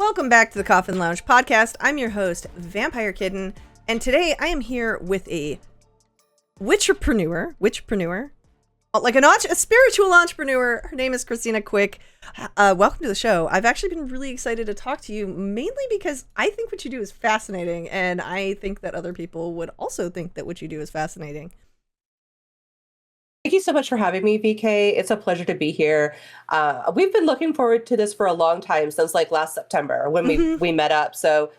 Welcome back to the Coffin Lounge podcast. I'm your host, Vampire Kitten, and today I am here with a witchpreneur, like a spiritual entrepreneur. Her name is Christina Quick. Welcome to the show. I've actually been really excited to talk to you, mainly because I think what you do is fascinating, and I think that other people would also think that what you do is fascinating. Thank you so much for having me, VK. It's a pleasure to be here. We've been looking forward to this for a long time, since like last September when we met up. So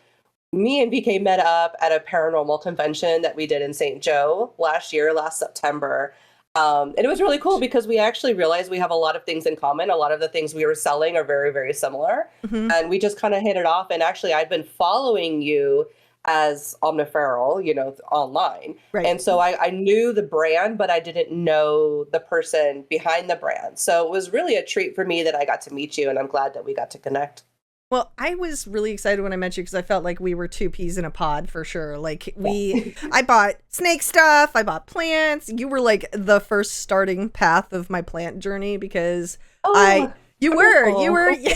me and VK met up at a paranormal convention that we did in St. Joe last September. And it was really cool because we actually realized we have a lot of things in common. A lot of the things we were selling are very, very similar. And we just kind of hit it off. And actually, I'd been following you as Omniferal, online. Right. And so I knew the brand, but I didn't know the person behind the brand. So it was really a treat for me that I got to meet you, and I'm glad that we got to connect. Well, I was really excited when I met you because I felt like we were two peas in a pod for sure. Like I bought snake stuff, I bought plants. You were like the first starting path of my plant journey because you were. Yeah.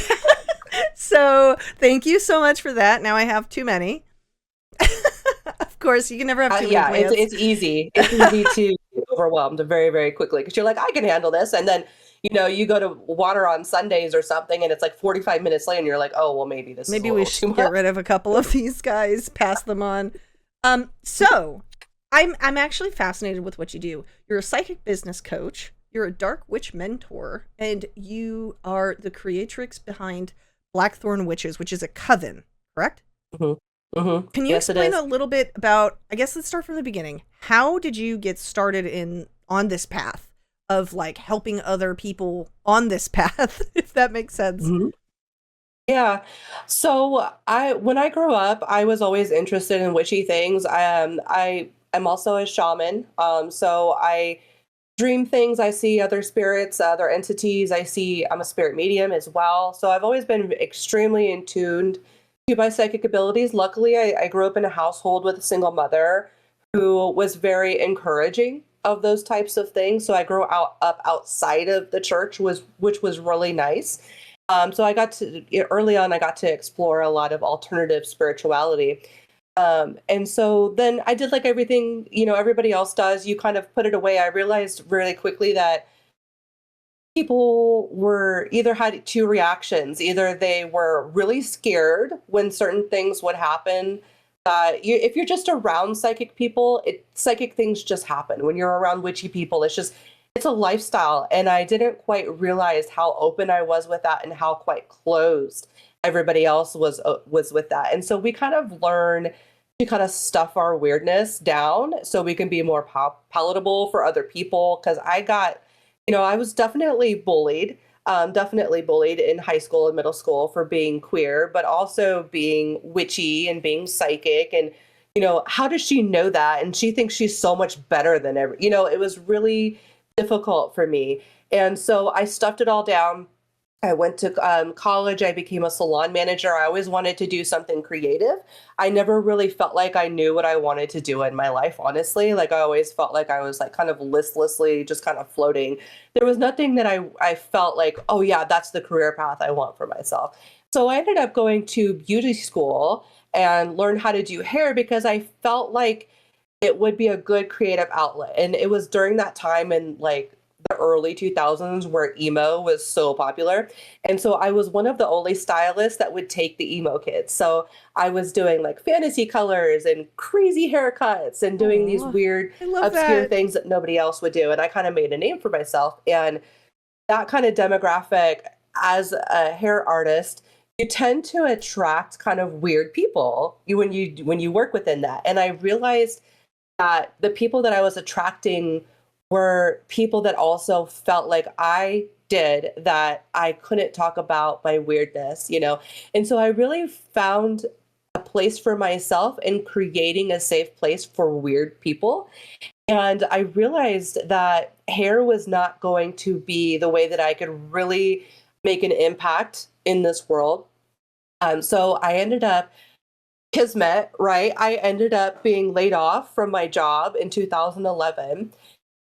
So thank you so much for that. Now I have too many. Of course, you can never have too many plants. It's easy. It's easy to get overwhelmed very, very quickly because you're like, I can handle this. And then, you go to water on Sundays or something and it's like 45 minutes later and you're like, oh, well, maybe we should get rid of a couple of these guys, pass them on. So I'm actually fascinated with what you do. You're a psychic business coach. You're a dark witch mentor, and you are the creatrix behind Blackthorn Witches, which is a coven, correct? Mm-hmm. Mm-hmm. Can you explain a little bit about, I guess let's start from the beginning. How did you get started on this path of like helping other people on this path, if that makes sense? Mm-hmm. Yeah. So when I grew up, I was always interested in witchy things. I am also a shaman. So I dream things. I see other spirits, other entities. I'm a spirit medium as well. So I've always been extremely in tune to my psychic abilities. Luckily, I grew up in a household with a single mother who was very encouraging of those types of things. So I grew up outside of the church, which was really nice. So early on, I got to explore a lot of alternative spirituality. And so then I did like everything, everybody else does. You kind of put it away. I realized really quickly that people had two reactions. Either they were really scared when certain things would happen. If you're just around psychic people, psychic things just happen. When you're around witchy people, it's a lifestyle. And I didn't quite realize how open I was with that and how quite closed everybody else was with that. And so we kind of learn to kind of stuff our weirdness down so we can be more palatable for other people. Because I was definitely bullied in high school and middle school for being queer, but also being witchy and being psychic. And, how does she know that? And she thinks she's so much better than ever. It was really difficult for me. And so I stuffed it all down. I went to college. I became a salon manager. I always wanted to do something creative. I never really felt like I knew what I wanted to do in my life, honestly. Like I always felt like I was like kind of listlessly just kind of floating. There was nothing that I felt like, oh yeah, that's the career path I want for myself. So I ended up going to beauty school and learned how to do hair because I felt like it would be a good creative outlet. And it was during that time in like the early 2000s where emo was so popular. And so I was one of the only stylists that would take the emo kids. So I was doing like fantasy colors and crazy haircuts and doing these weird, obscure things that nobody else would do. And I kind of made a name for myself. And that kind of demographic, as a hair artist, you tend to attract kind of weird people when you work within that. And I realized that the people that I was attracting were people that also felt like I did, that I couldn't talk about my weirdness, And so I really found a place for myself in creating a safe place for weird people. And I realized that hair was not going to be the way that I could really make an impact in this world. So I ended up kismet, right? I ended up being laid off from my job in 2011.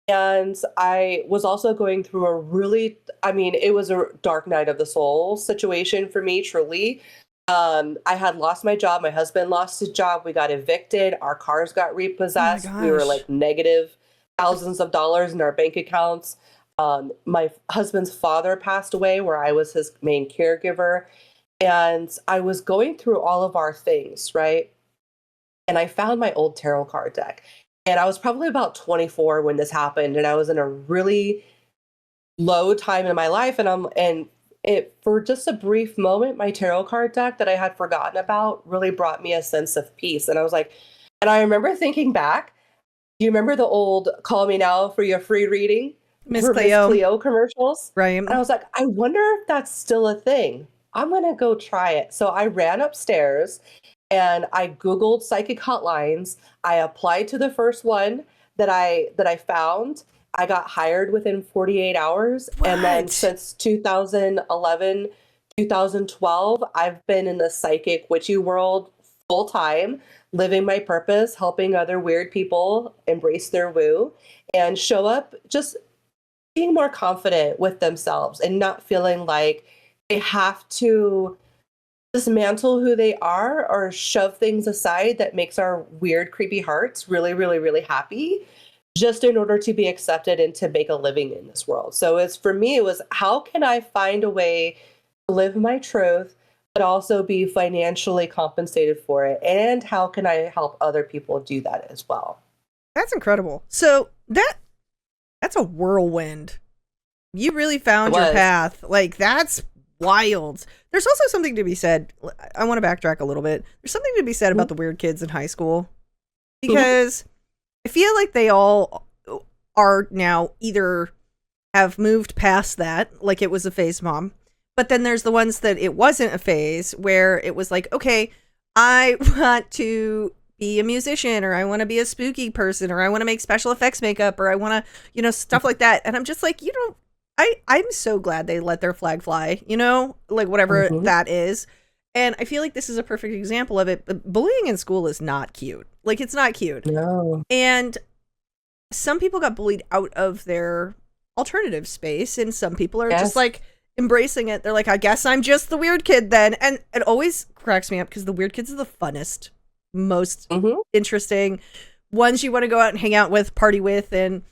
And I was also going through it was a dark night of the soul situation for me, truly. I had lost my job. My husband lost his job. We got evicted. Our cars got Oh my repossessed. We were gosh. like negative thousands of dollars in our bank accounts. My husband's father passed away, where I was his main caregiver. And I was going through all of our things, right? And I found my old tarot card deck. And I was probably about 24 when this happened. And I was in a really low time in my life. And it, for just a brief moment, my tarot card deck that I had forgotten about really brought me a sense of peace. And I was like, and I remember thinking back, do you remember the old call me now for your free reading Miss for Miss Cleo. Cleo commercials? Right. And I was like, I wonder if that's still a thing. I'm going to go try it. So I ran upstairs and I Googled psychic hotlines. I applied to the first one that I found. I got hired within 48 hours. And then What? since 2011, 2012, I've been in the psychic witchy world full time, living my purpose, helping other weird people embrace their woo and show up, just being more confident with themselves and not feeling like they have to dismantle who they are or shove things aside that makes our weird, creepy hearts really, really, really happy just in order to be accepted and to make a living in this world. So it's for me, it was how can I find a way to live my truth, but also be financially compensated for it? And how can I help other people do that as well? That's incredible. So that's a whirlwind. You really found It your was. path. Like, that's wild. There's also something to be said. I want to backtrack a little bit. There's something to be said about the weird kids in high school, because I feel like they all are now either have moved past that, like it was a phase, mom. But then there's the ones that it wasn't a phase, where it was like, okay, I want to be a musician, or I want to be a spooky person, or I want to make special effects makeup, or I want to, stuff like that. And I'm just like, I'm so glad they let their flag fly, like whatever Mhm. that is. And I feel like this is a perfect example of it. But bullying in school is not cute. Like, it's not cute. No. And some people got bullied out of their alternative space, and some people are just Yes. like embracing it. They're like, I guess I'm just the weird kid then. And it always cracks me up because the weird kids are the funnest, most Mhm. interesting ones you want to go out and hang out with, party with, and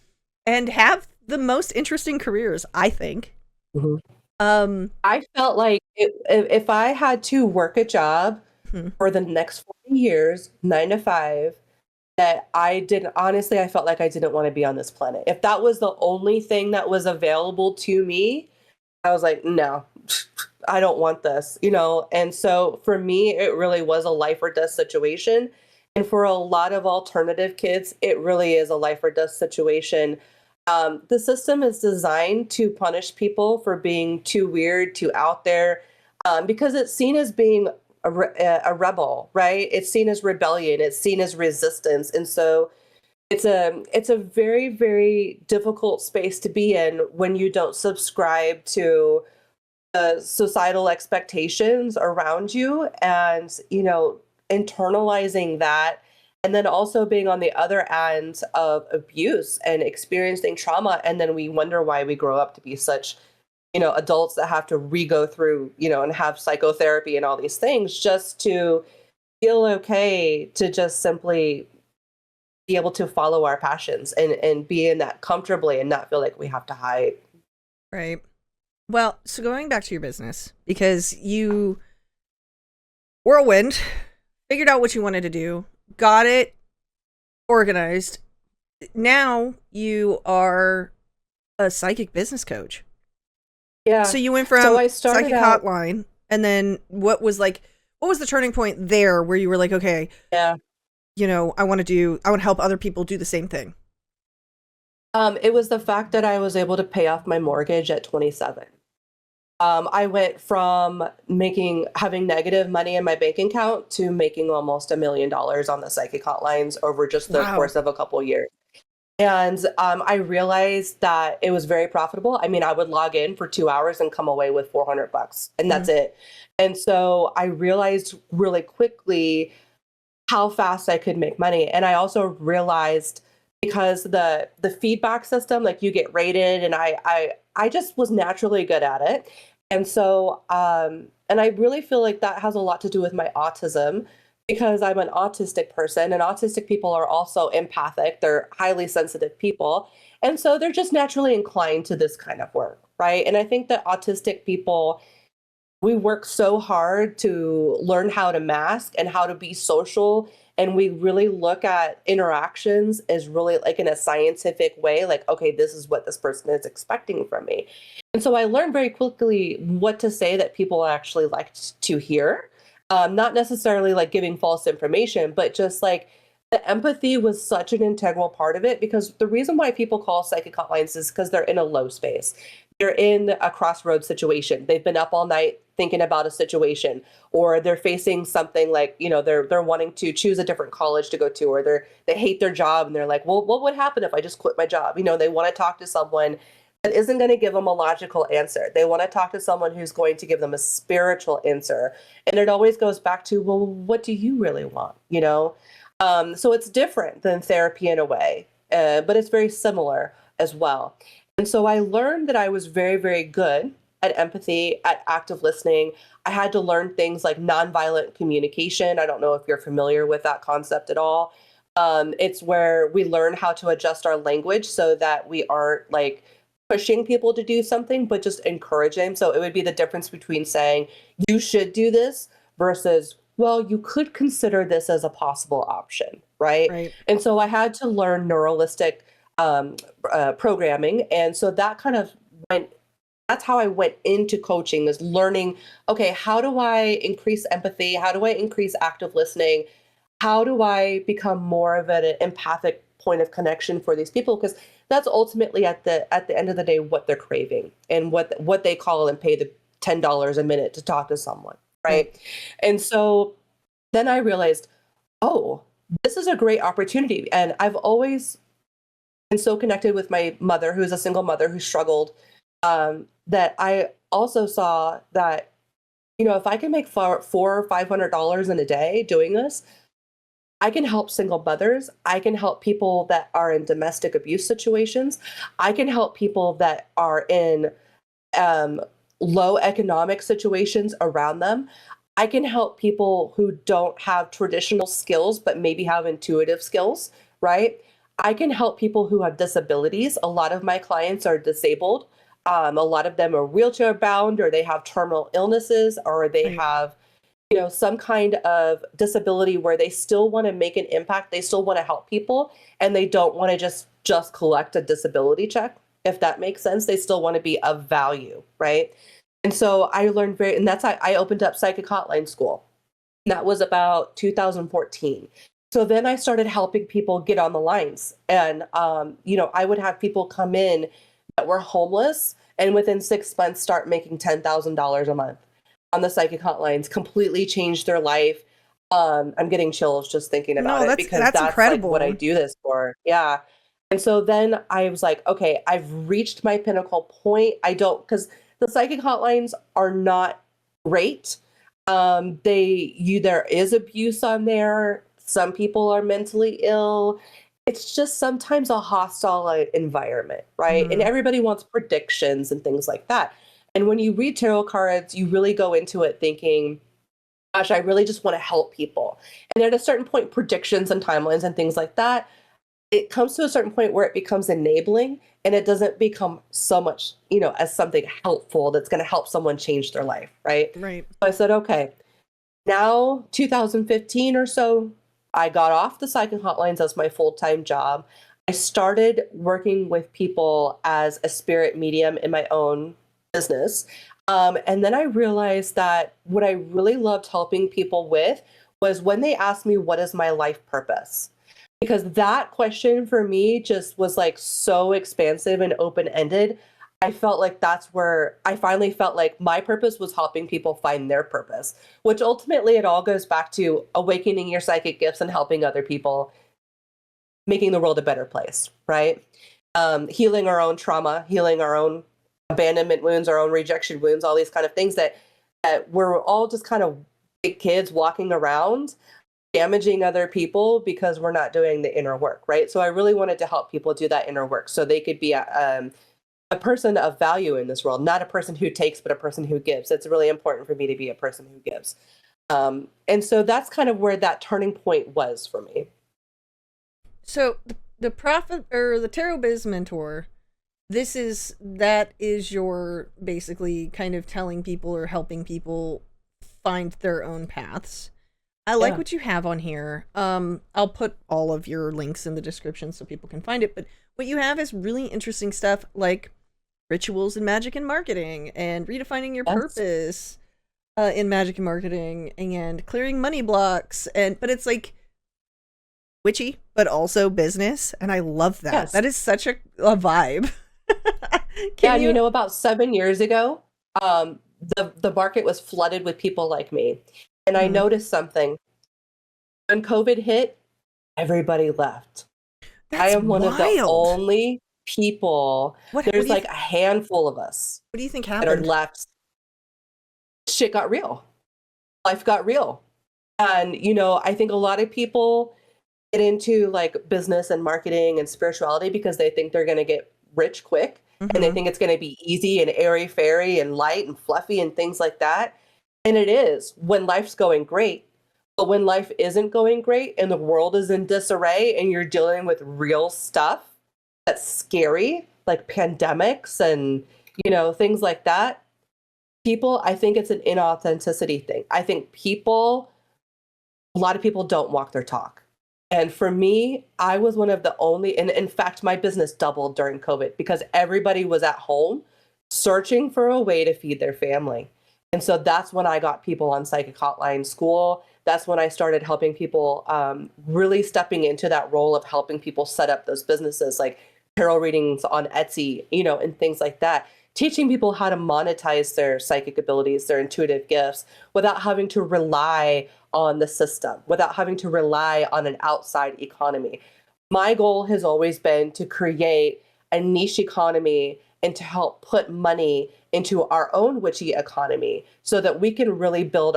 have the most interesting careers, I think. Mhm. Um, I felt like if I had to work a job hmm, for the next 40 years, 9 to 5, that I didn't, honestly, I felt like I didn't want to be on this planet. If that was the only thing that was available to me, I was like, no, I don't want this. And so for me, it really was a life or death situation. And for a lot of alternative kids, it really is a life or death situation. The system is designed to punish people for being too weird, too out there, because it's seen as being a rebel, right? It's seen as rebellion. It's seen as resistance, and so it's a very, very difficult space to be in when you don't subscribe to societal expectations around you, and internalizing that, and then also being on the other end of abuse and experiencing trauma, and then we wonder why we grow up to be such adults that have to re-go through and have psychotherapy and all these things just to feel okay to just simply be able to follow our passions and be in that comfortably and not feel like we have to hide. right. Well, so going back to your business, because you whirlwind figured out what you wanted to do, got it organized. Now you are a psychic business coach. Yeah. So you went from So I started psychic out. hotline, and then what was the turning point there where you were like, okay, Yeah. I want to help other people do the same thing? It was the fact that I was able to pay off my mortgage at 27. I went from having negative money in my bank account to making almost $1 million on the psychic hotlines over just the Wow. course of a couple years. And I realized that it was very profitable. I mean, I would log in for 2 hours and come away with $400, and that's it. And so I realized really quickly how fast I could make money. And I also realized, because the feedback system, like you get rated, and I just was naturally good at it. And so And I really feel like that has a lot to do with my autism because I'm an autistic person, and autistic people are also empathic. They're highly sensitive people. And so they're just naturally inclined to this kind of work, right? And I think that autistic people, we work so hard to learn how to mask and how to be social. And we really look at interactions as really like in a scientific way, like, okay, this is what this person is expecting from me. And so I learned very quickly what to say that people actually liked to hear. Not necessarily like giving false information, but just like the empathy was such an integral part of it, because the reason why people call psychic hotlines is because they're in a low space. They're in a crossroads situation. They've been up all night thinking about a situation, or they're facing something like, they're wanting to choose a different college to go to, or they hate their job and they're like, well, what would happen if I just quit my job? They want to talk to someone that isn't going to give them a logical answer. They want to talk to someone who's going to give them a spiritual answer. And it always goes back to, well, what do you really want? So it's different than therapy in a way, but it's very similar as well. And so I learned that I was very, very good at empathy, at active listening. I had to learn things like nonviolent communication. I don't know if you're familiar with that concept at all. It's where we learn how to adjust our language so that we aren't like pushing people to do something, but just encouraging. So it would be the difference between saying, you should do this versus, well, you could consider this as a possible option, right? Right. And so I had to learn neuralistic programming. And so that kind of that's how I went into coaching, is learning, okay, how do I increase empathy? How do I increase active listening? How do I become more of an empathic point of connection for these people? Because that's ultimately at the end of the day what they're craving, and what they call and pay the $10 a minute to talk to someone, right? And so then I realized, oh, this is a great opportunity. And I've always been so connected with my mother, who's a single mother who struggled, that I also saw that, if I can make $400 or $500 in a day doing this, I can help single mothers. I can help people that are in domestic abuse situations. I can help people that are in low economic situations around them. I can help people who don't have traditional skills, but maybe have intuitive skills, right? I can help people who have disabilities. A lot of my clients are disabled. A lot of them are wheelchair bound, or they have terminal illnesses, or they have some kind of disability where they still want to make an impact. They still want to help people, and they don't want to just collect a disability check, if that makes sense. They still want to be of value, right? And so I learned and that's how I opened up Psychic Hotline School. That was about 2014. So then I started helping people get on the lines, and I would have people come in that were homeless, and within 6 months start making $10,000 a month on the psychic hotlines, completely changed their life. I'm getting chills just thinking about it, because that's incredible. like what I do this for. Yeah. And so then I was like, okay, I've reached my pinnacle point. Because the psychic hotlines are not great. There is abuse on there. Some people are mentally ill. It's just sometimes a hostile environment, right? And everybody wants predictions and things like that. And when you read tarot cards, you really go into it thinking, gosh, I really just want to help people. And at a certain point, predictions and timelines and things like that, it comes to a certain point where it becomes enabling, and it doesn't become so much, as something helpful that's going to help someone change their life, right? Right. So I said, okay, now 2015 or so, I got off the psychic hotlines as my full-time job. I started working with people as a spirit medium in my own business. And then I realized that what I really loved helping people with was when they asked me, what is my life purpose? Because that question for me just was like so expansive and open-ended. I felt like that's where I finally felt like my purpose was helping people find their purpose, which ultimately it all goes back to awakening your psychic gifts and helping other people, making the world a better place, right? Healing our own trauma, healing our own abandonment wounds, our own rejection wounds, all these kind of things that we're all just kind of big kids walking around damaging other people because we're not doing the inner work, right? So I really wanted to help people do that inner work so they could be a person of value in this world, not a person who takes, but a person who gives. It's really important for me to be a person who gives. And so that's kind of where that turning point was for me. So the prophet or the tarot biz mentor, that is your basically kind of telling people or helping people find their own paths. I like what you have on here. I'll put all of your links in the description so people can find it. But what you have is really interesting stuff like rituals in magic and marketing and redefining your purpose in magic and marketing and clearing money blocks. But it's like witchy, but also business. And I love that. Yes. That is such a vibe. About 7 years ago, the market was flooded with people like me. And I noticed something. When COVID hit, everybody left. That's I am one wild. of the only people. There's like a handful of us. What do you think happened? That are left. Shit got real. Life got real. And, I think a lot of people get into like business and marketing and spirituality because they think they're going to get rich quick. Mm-hmm. And they think it's going to be easy and airy-fairy and light and fluffy and things like that. And it is when life's going great. But when life isn't going great and the world is in disarray and you're dealing with real stuff that's scary, like pandemics and, things like that, I think it's an inauthenticity thing. I think a lot of people don't walk their talk. And for me, I was one of the only, and in fact, my business doubled during COVID because everybody was at home searching for a way to feed their family. And so that's when I got people on Psychic Hotline School. That's when I started helping people, really stepping into that role of helping people set up those businesses like tarot readings on Etsy, and things like that. Teaching people how to monetize their psychic abilities, their intuitive gifts, without having to rely on the system, without having to rely on an outside economy. My goal has always been to create a niche economy and to help put money into our own witchy economy so that we can really build,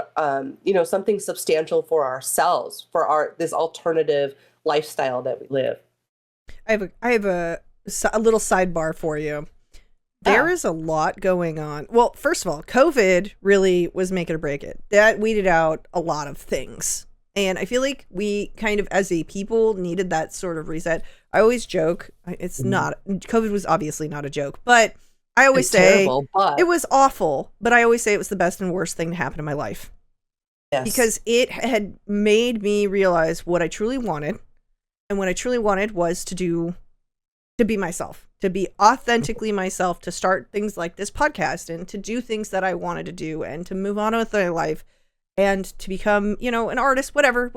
something substantial for ourselves, for this alternative lifestyle that we live. I have a little sidebar for you. There is a lot going on. Well, first of all, COVID really was make it or break it. That weeded out a lot of things. And I feel like we kind of, as a people, needed that sort of reset. I always joke, COVID was obviously not a joke, but I always say it was awful, but I always say it was the best and worst thing to happen in my life. Yes. Because it had made me realize what I truly wanted. And what I truly wanted was to be myself, to be authentically myself, to start things like this podcast and to do things that I wanted to do and to move on with my life and to become, an artist, whatever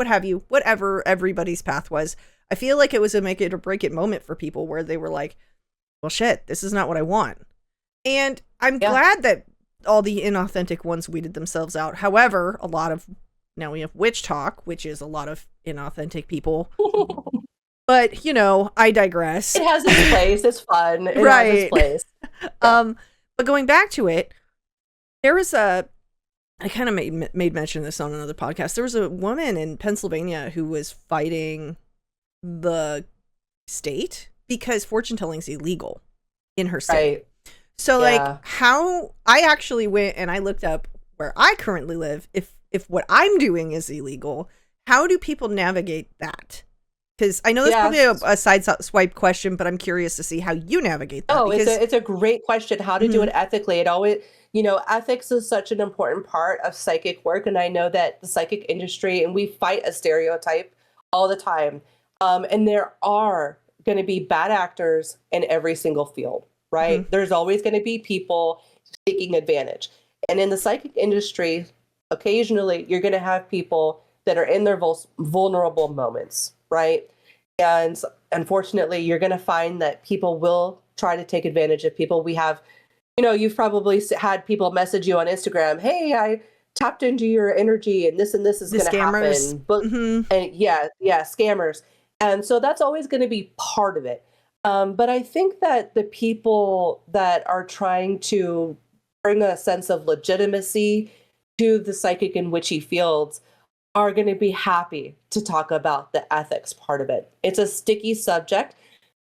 everybody's path was. I feel like it was a make it or break it moment for people where they were like, well, shit, this is not what I want. And I'm glad that all the inauthentic ones weeded themselves out. However, now we have witch talk, which is a lot of inauthentic people. But, I digress. It has its place. It's fun. It has its place. Yeah. But going back to it, there was I kind of made mention of this on another podcast. There was a woman in Pennsylvania who was fighting the state because fortune telling is illegal in her state. Right. So how I actually went and I looked up where I currently live. If what I'm doing is illegal, how do people navigate that? Because I know that's probably a side swipe question, but I'm curious to see how you navigate that. Oh, it's a great question. How to do it ethically. It always, ethics is such an important part of psychic work. And I know that the psychic industry, and we fight a stereotype all the time. And there are going to be bad actors in every single field, right? Mm-hmm. There's always going to be people taking advantage. And in the psychic industry, occasionally you're going to have people that are in their vulnerable moments. Right. And unfortunately, you're going to find that people will try to take advantage of people. We have, you've probably had people message you on Instagram. Hey, I tapped into your energy and this is going to happen. But, and scammers. And so that's always going to be part of it. But I think that the people that are trying to bring a sense of legitimacy to the psychic and witchy fields are going to be happy to talk about the ethics part of it. It's a sticky subject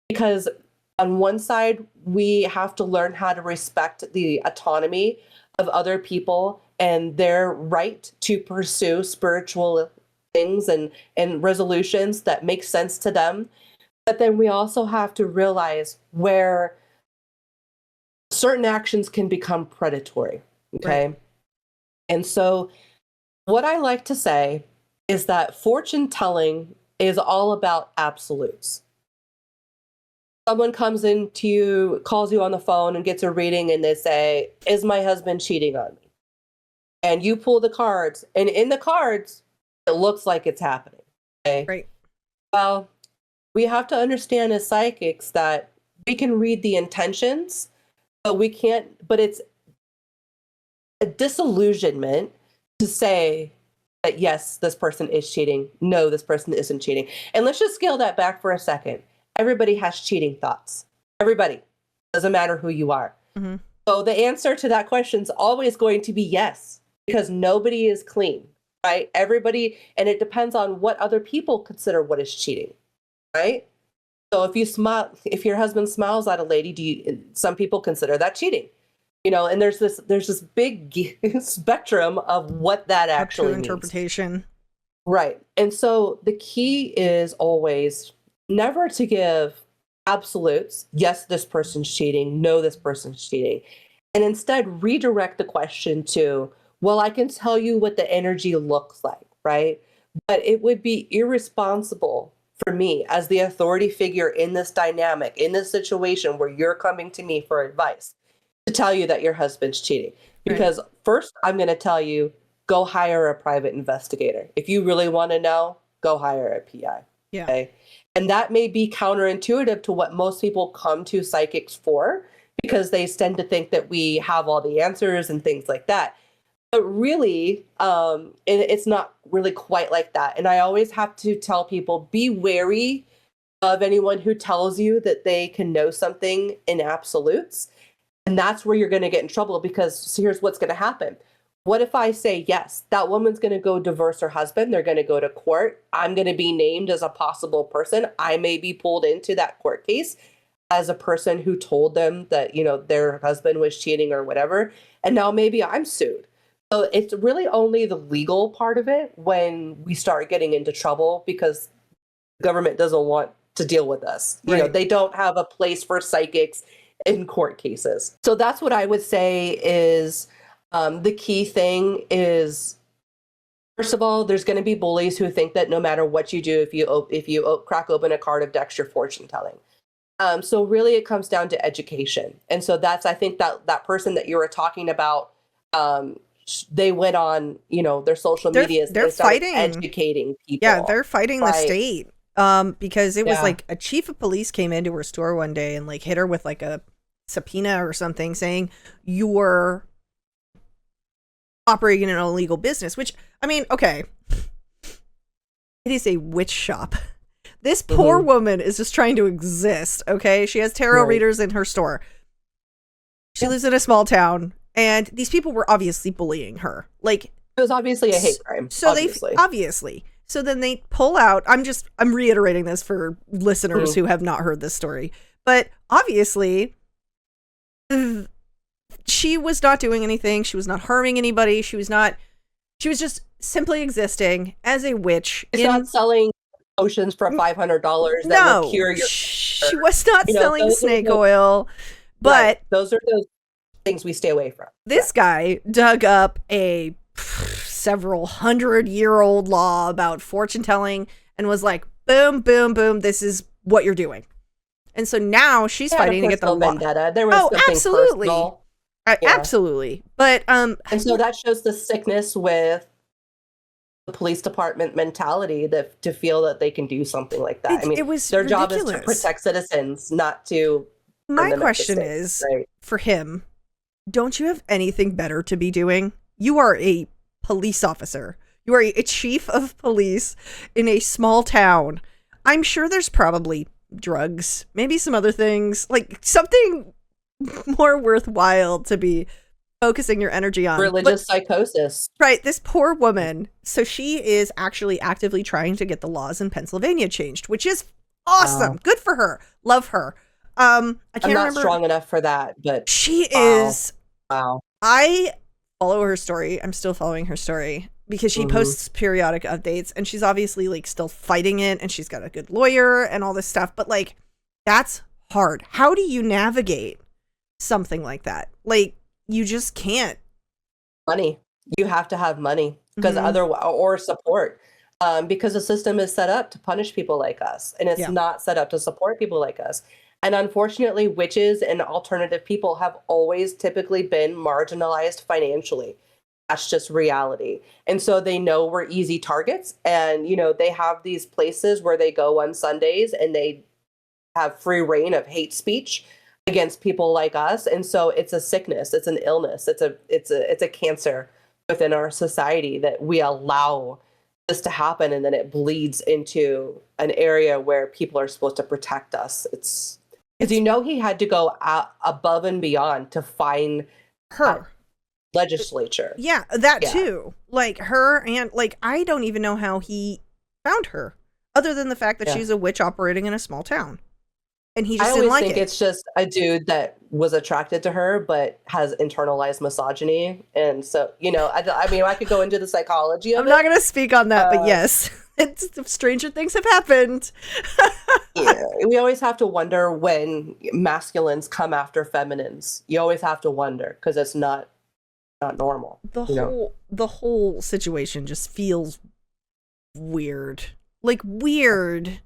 because On one side, we have to learn how to respect the autonomy of other people and their right to pursue spiritual things and resolutions that make sense to them. But then we also have to realize where certain actions can become predatory. Okay. Right. And so what I like to say is that fortune telling is all about absolutes. Someone comes in to you, calls you on the phone and gets a reading and they say, is my husband cheating on me? And you pull the cards, and in the cards, it looks like it's happening. Okay. Right. Well, we have to understand as psychics that we can read the intentions, but we can't, but it's a disillusionment to say that, yes, this person is cheating. No, this person isn't cheating. And let's just scale that back for a second. Everybody has cheating thoughts. Everybody. Doesn't matter who you are. Mm-hmm. So the answer to that question is always going to be yes, because nobody is clean, right? Everybody, and it depends on what other people consider what is cheating, right? So if you smile, if your husband smiles at a lady, some people consider that cheating, and there's this big spectrum of what that actually means. Interpretation. Right. And so the key is always never to give absolutes. Yes, this person's cheating. No, this person's cheating. And instead redirect the question to, well, I can tell you what the energy looks like, right? But it would be irresponsible for me as the authority figure in this dynamic, in this situation where you're coming to me for advice, to tell you that your husband's cheating. Because first, I'm going to tell you, go hire a private investigator. If you really want to know, go hire a PI. Yeah. Okay? And that may be counterintuitive to what most people come to psychics for, because they tend to think that we have all the answers and things like that. But really, it's not really quite like that. And I always have to tell people, be wary of anyone who tells you that they can know something in absolutes. And that's where you're going to get in trouble, because here's what's going to happen. What if I say, yes, that woman's going to go divorce her husband. They're going to go to court. I'm going to be named as a possible person. I may be pulled into that court case as a person who told them that, their husband was cheating or whatever. And now maybe I'm sued. So it's really only the legal part of it when we start getting into trouble, because the government doesn't want to deal with us. Right. They don't have a place for psychics in court cases. So that's what I would say is the key thing is, first of all, there's going to be bullies who think that no matter what you do, if you crack open a card of decks, you're fortune telling. So really it comes down to education. And so I think that person that you were talking about, they went on, their social media. They're fighting, educating people. Yeah, they're fighting the state. Because it was like a chief of police came into her store one day and like hit her with like a subpoena or something, saying you're operating an illegal business. Which, I mean, okay, it is a witch shop. This poor woman is just trying to exist. Okay, she has tarot readers in her store. She lives in a small town. And these people were obviously bullying her. Like, it was obviously a hate crime. So obviously. So then they pull out. I'm reiterating this for listeners who have not heard this story. But obviously, she was not doing anything. She was not harming anybody. She was just simply existing as a witch. It's not selling potions for $500 that will cure your. She was not selling snake oil. But those are those things we stay away from. This guy dug up a several 100-year-old law about fortune telling and was like, boom, boom, boom, this is what you're doing. And so now she's fighting to get the law. Vendetta. There was absolutely. Personal. Absolutely. But and so that shows the sickness with the police department mentality to feel that they can do something like that. It was their ridiculous. job is to protect citizens, not to. My question is, for him, don't you have anything better to be doing? You are a police officer. You are a chief of police in a small town. I'm sure there's probably drugs, maybe some other things, like something more worthwhile to be focusing your energy on. Religious psychosis. Right. This poor woman. So she is actually actively trying to get the laws in Pennsylvania changed, which is awesome. Wow. Good for her. Love her. I can't I'm not remember. strong enough for that, but She wow. is. Wow. I follow her story. I'm still following her story because she posts periodic updates, and she's obviously like still fighting it, and she's got a good lawyer and all this stuff. But like, that's hard. How do you navigate something like that? Like, you just can't. Money. You have to have money because or support. Because the system is set up to punish people like us, and it's not set up to support people like us. And unfortunately, witches and alternative people have always typically been marginalized financially. That's just reality. And so they know we're easy targets. And, they have these places where they go on Sundays and they have free reign of hate speech against people like us. And so it's a sickness, it's an illness, it's a cancer within our society that we allow this to happen, and then it bleeds into an area where people are supposed to protect us. It's because he had to go above and beyond to find her legislature. Yeah, that too. Like her, and like I don't even know how he found her, other than the fact that she's a witch operating in a small town. And he just didn't like it. I always think it's just a dude that was attracted to her, but has internalized misogyny. And so, I mean, I could go into the psychology of it. I'm not going to speak on that, but yes, stranger things have happened. Yeah, we always have to wonder when masculines come after feminines. You always have to wonder because it's not normal. The whole situation just feels weird. Like weird.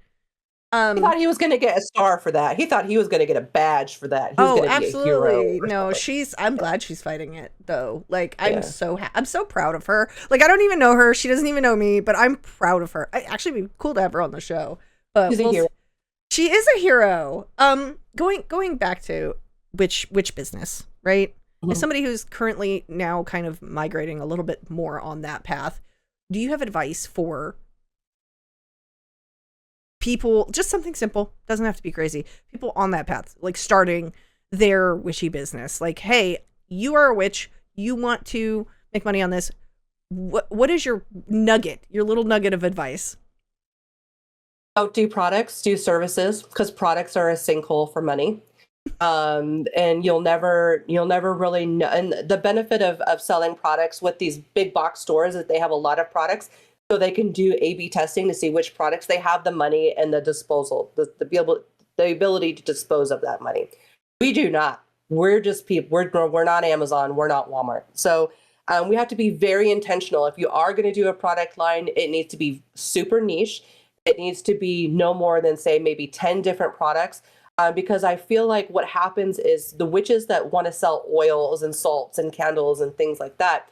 He thought he was going to get a star for that. He thought he was going to get a badge for that. He was going to absolutely. Be a hero. No, I'm glad she's fighting it though. Like I'm so proud of her. Like I don't even know her. She doesn't even know me, but I'm proud of her. Actually, it'd be cool to have her on the show. But She's a hero. She is a hero. Going back to witch business, right? As somebody who's currently now kind of migrating a little bit more on that path, do you have advice for people, just something simple, doesn't have to be crazy, people on that path, like starting their witchy business? Like, hey, you are a witch, you want to make money on this. What is your little nugget of advice? Don't do products, do services, because products are a sinkhole for money. And you'll never really know. And the benefit of selling products with these big box stores is that they have a lot of products, so they can do A/B testing to see which products they have the money and the disposal, the ability to dispose of that money. We do not. We're just people. We're not Amazon. We're not Walmart. So we have to be very intentional. If you are going to do a product line, it needs to be super niche. It needs to be no more than, say, maybe 10 different products. Because I feel like what happens is the witches that want to sell oils and salts and candles and things like that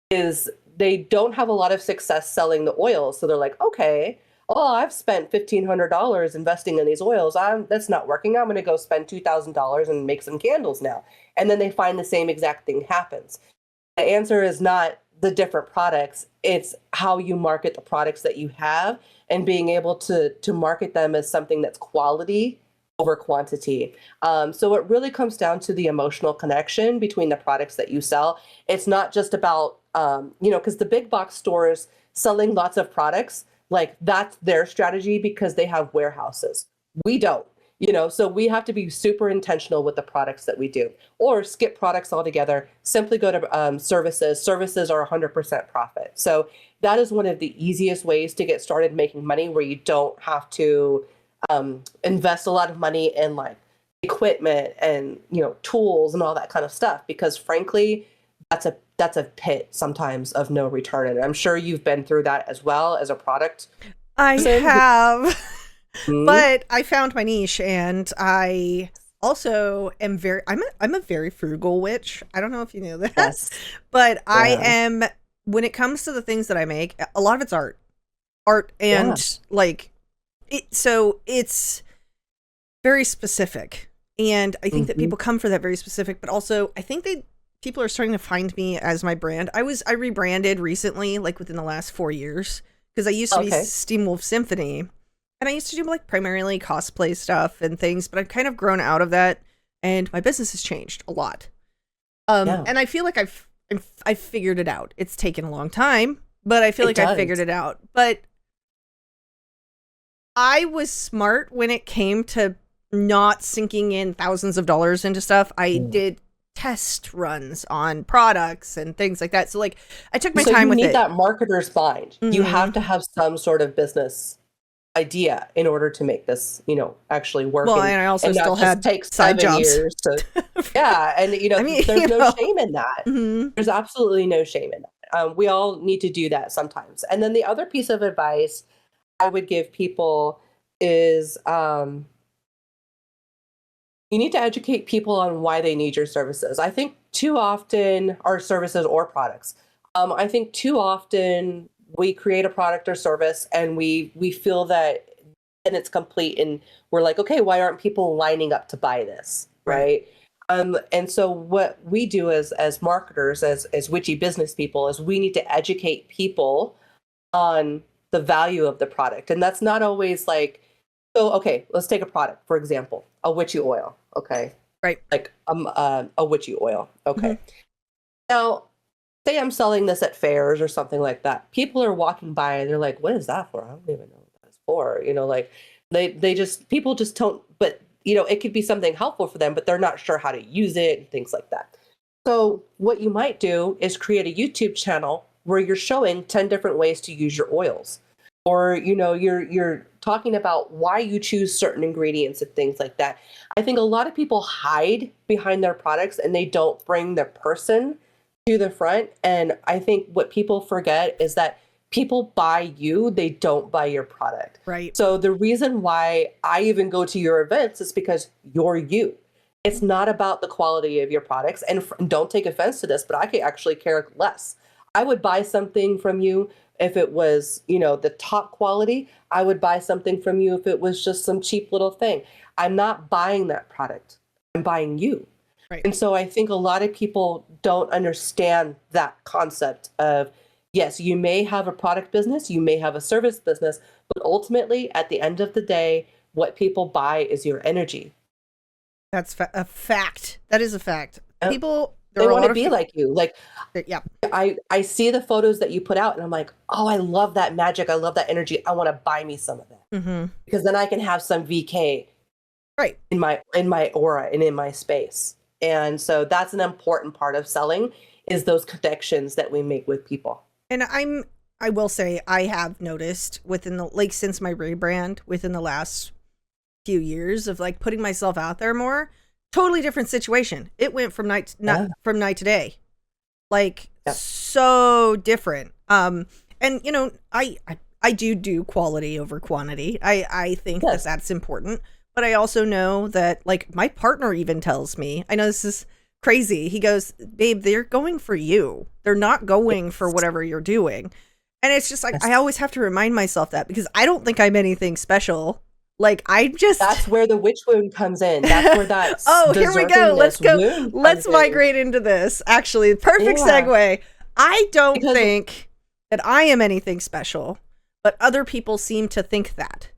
is they don't have a lot of success selling the oils. So they're like, okay, I've spent $1,500 investing in these oils. That's not working. I'm going to go spend $2,000 and make some candles now. And then they find the same exact thing happens. The answer is not the different products. It's how you market the products that you have and being able to market them as something that's quality over quantity. So it really comes down to the emotional connection between the products that you sell. It's not just about, because the big box stores selling lots of products, like that's their strategy because they have warehouses. We don't, so we have to be super intentional with the products that we do, or skip products altogether, simply go to services. Services are 100% profit. So that is one of the easiest ways to get started making money, where you don't have to invest a lot of money in like equipment and tools and all that kind of stuff, because frankly that's a pit sometimes of no return. And I'm sure you've been through that as well as a product person. have but I found my niche, and I also am I'm a very frugal witch. I don't know if you knew that. Yes. But I am, when it comes to the things that I make, a lot of it's art and like so it's very specific, and I think that people come for that very specific, but also I think people are starting to find me as my brand. I rebranded recently, like within the last 4 years, because I used to be Steam Wolf Symphony, and I used to do like primarily cosplay stuff and things, but I've kind of grown out of that, and my business has changed a lot. And I feel like I've figured it out. It's taken a long time, but I feel like I figured it out. But I was smart when it came to not sinking in thousands of dollars into stuff. I did test runs on products and things like that. So like I took my time with it. You need that marketer's mind. You Mm-hmm. have to have some sort of business idea in order to make this, actually work. Well, and I also still had takes side 7 jobs. years to, yeah. And, I mean, there's no shame in that. Mm-hmm. There's absolutely no shame in that. We all need to do that sometimes. And then the other piece of advice I would give people is, you need to educate people on why they need your services. I think too often, our services or products, I think too often we create a product or service and we feel that then it's complete and we're like, okay, why aren't people lining up to buy this, right? And so what we do as marketers, as witchy business people, is we need to educate people on the value of the product. And that's not always like, so, okay, let's take a product, for example, a witchy oil. Okay. Right. Like a witchy oil. Okay. Mm-hmm. Now, say I'm selling this at fairs or something like that. People are walking by and they're like, what is that for? I don't even know what that's for. Like people just don't, but it could be something helpful for them, but they're not sure how to use it and things like that. So what you might do is create a YouTube channel where you're showing 10 different ways to use your oils. Or, you're talking about why you choose certain ingredients and things like that. I think a lot of people hide behind their products and they don't bring the person to the front. And I think what people forget is that people buy you, they don't buy your product. Right. So the reason why I even go to your events is because you're you. It's not about the quality of your products. And don't take offense to this, but I could actually care less. I would buy something from you if it was, the top quality. I would buy something from you if it was just some cheap little thing. I'm not buying that product. I'm buying you. Right. And so I think a lot of people don't understand that concept of, yes, you may have a product business, you may have a service business, but ultimately at the end of the day, what people buy is your energy. That's a fact. That is a fact. People, they want to be like you. Like, yeah. I see the photos that you put out and I'm like, oh, I love that magic. I love that energy. I want to buy me some of that because then I can have some VK right in my aura and in my space. And so that's an important part of selling is those connections that we make with people. And I will say I have noticed since my rebrand within the last few years of like putting myself out there more, totally different situation. It went from night to day, like so different. And I do quality over quantity. I think that's important, but I also know that like my partner even tells me, I know this is crazy. He goes, babe, they're going for you. They're not going for whatever you're doing. And it's just like, I always have to remind myself that because I don't think I'm anything special. Like that's where the witch wound comes in. That's where that here we go. Let's migrate into this. Actually, perfect segue. I don't think that I am anything special, but other people seem to think that.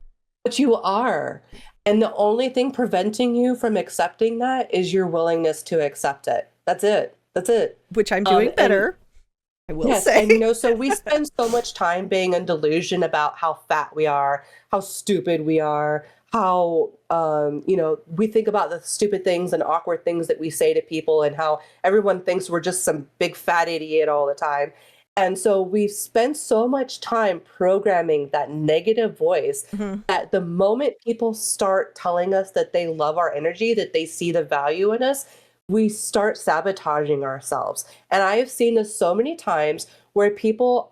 But you are. And the only thing preventing you from accepting that is your willingness to accept it. That's it. Which I'm doing better. I will say. And so we spend so much time being in delusion about how fat we are, how stupid we are, how we think about the stupid things and awkward things that we say to people and how everyone thinks we're just some big fat idiot all the time. And so we spend so much time programming that negative voice that the moment people start telling us that they love our energy, that they see the value in us, we start sabotaging ourselves. And I have seen this so many times where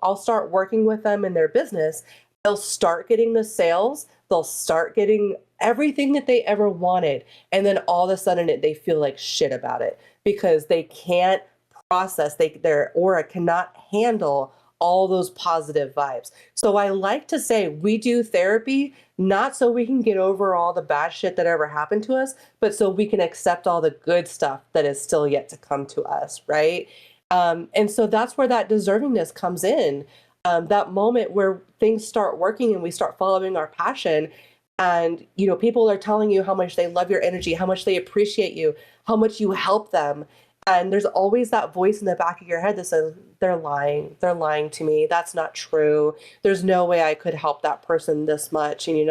I'll start working with them in their business. They'll start getting the sales. They'll start getting everything that they ever wanted. And then all of a sudden they feel like shit about it because they can't process, their aura cannot handle all those positive vibes. So I like to say we do therapy, not so we can get over all the bad shit that ever happened to us, but so we can accept all the good stuff that is still yet to come to us, right? And so that's where that deservingness comes in, that moment where things start working and we start following our passion. And, people are telling you how much they love your energy, how much they appreciate you, how much you help them. And there's always that voice in the back of your head that says, they're lying. They're lying to me. That's not true. There's no way I could help that person this much. And,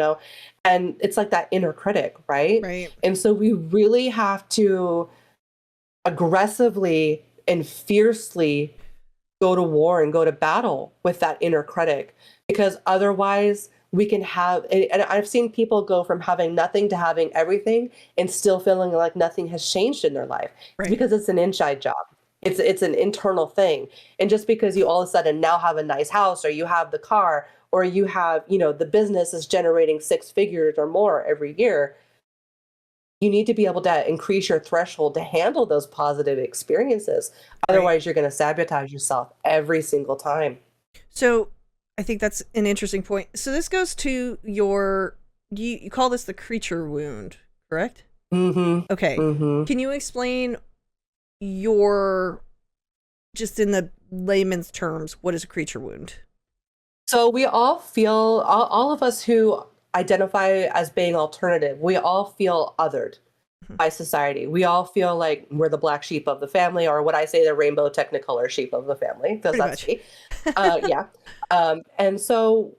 and it's like that inner critic, right? Right. And so we really have to aggressively and fiercely go to war and go to battle with that inner critic, because otherwise we can have, and I've seen people go from having nothing to having everything and still feeling like nothing has changed in their life. Right. It's because it's an inside job. It's an internal thing. And just because you all of a sudden now have a nice house, or you have the car, or you have, the business is generating 6 figures or more every year, you need to be able to increase your threshold to handle those positive experiences. Otherwise, you're going to sabotage yourself every single time. So I think that's an interesting point. So this goes to you call this the creature wound, correct? Mm-hmm. Okay. Mm-hmm. Can you explain just in the layman's terms, what is a creature wound? So we all feel, all of us who identify as being alternative, we all feel othered by society. We all feel like we're the black sheep of the family, or what I say, the rainbow technicolor sheep of the family. Because that's me. Yeah. And so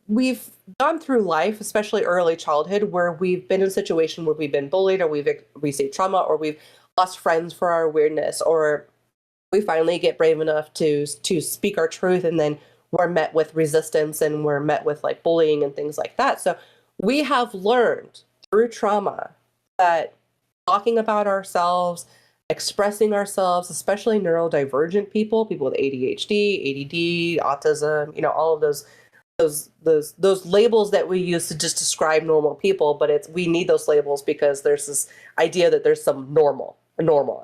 we've gone through life, especially early childhood, where we've been in a situation where we've been bullied, or we've received trauma, or we've lost friends for our weirdness, or we finally get brave enough to speak our truth, and then we're met with resistance, and we're met with like bullying and things like that. So we have learned through trauma that talking about ourselves, expressing ourselves, especially neurodivergent people with ADHD, ADD, autism, all of those labels that we use to just describe normal people, but we need those labels because there's this idea that there's some normal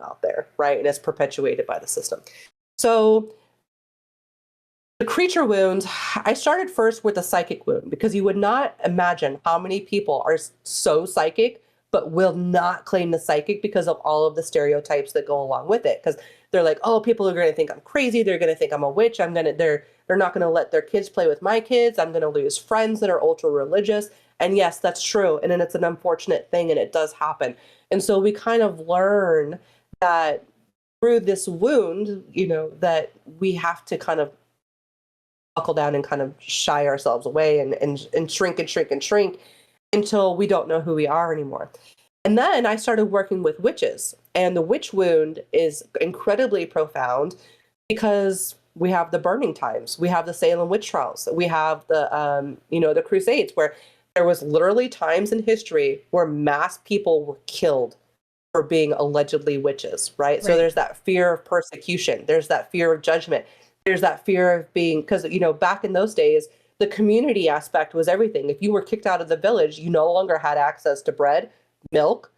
out there, right? And it's perpetuated by the system. So the creature wound, I started first with a psychic wound, because you would not imagine how many people are so psychic but will not claim the psychic because of all of the stereotypes that go along with it. Because they're like, oh, people are going to think I'm crazy. They're going to think I'm a witch. They're not going to let their kids play with my kids. I'm going to lose friends that are ultra religious. And yes, that's true. And then it's an unfortunate thing, and it does happen. And so we kind of learn that through this wound, that we have to kind of buckle down and kind of shy ourselves away and shrink and shrink and shrink until we don't know who we are anymore. And then I started working with witches, and the witch wound is incredibly profound because we have the burning times, we have the Salem witch trials, we have the Crusades, where there was literally times in history where mass people were killed for being allegedly witches, right? So there's that fear of persecution, there's that fear of judgment, there's that fear of being, because back in those days, the community aspect was everything. If you were kicked out of the village, you no longer had access to bread, milk,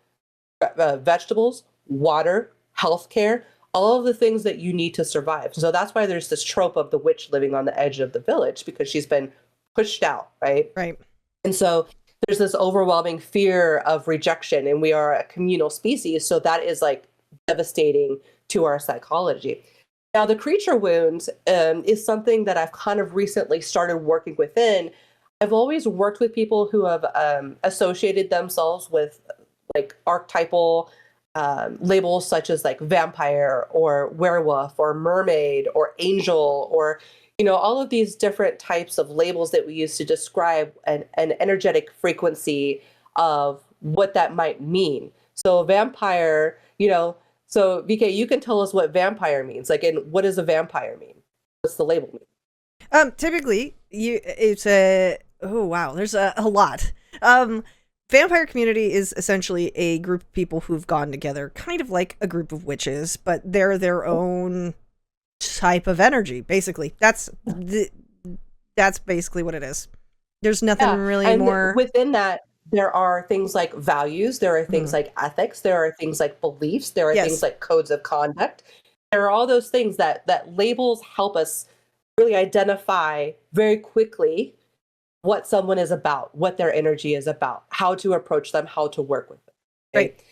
vegetables, water, healthcare, all of the things that you need to survive. So that's why there's this trope of the witch living on the edge of the village, because she's been pushed out, right? Right. And so there's this overwhelming fear of rejection, and we are a communal species. So that is like devastating to our psychology. Now, the creature wound is something that I've kind of recently started working within. I've always worked with people who have associated themselves with like archetypal labels such as like vampire or werewolf or mermaid or angel, or all of these different types of labels that we use to describe an energetic frequency of what that might mean. So vampire, so VK, you can tell us what vampire means. Like, and what does a vampire mean? What's the label mean? Typically there's a lot. Vampire community is essentially a group of people who've gotten together, kind of like a group of witches, but they're their own type of energy. Basically, that's basically what it is. There's nothing really more within that. There are things like values, there are things like ethics, there are things like beliefs, there are things like codes of conduct. There are all those things that labels help us really identify very quickly what someone is about, what their energy is about, how to approach them, how to work with them. Right?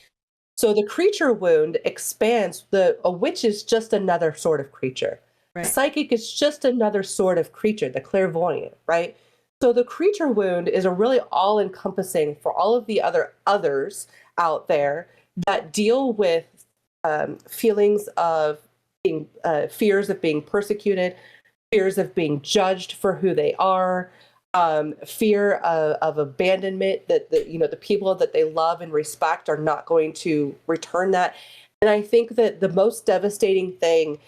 So the creature wound expands. A witch is just another sort of creature. Right. Psychic is just another sort of creature, the clairvoyant, right? So the creature wound is a really all-encompassing for all of the others out there that deal with feelings of being, fears of being persecuted, fears of being judged for who they are, fear of abandonment, that the people that they love and respect are not going to return that. And I think that the most devastating thing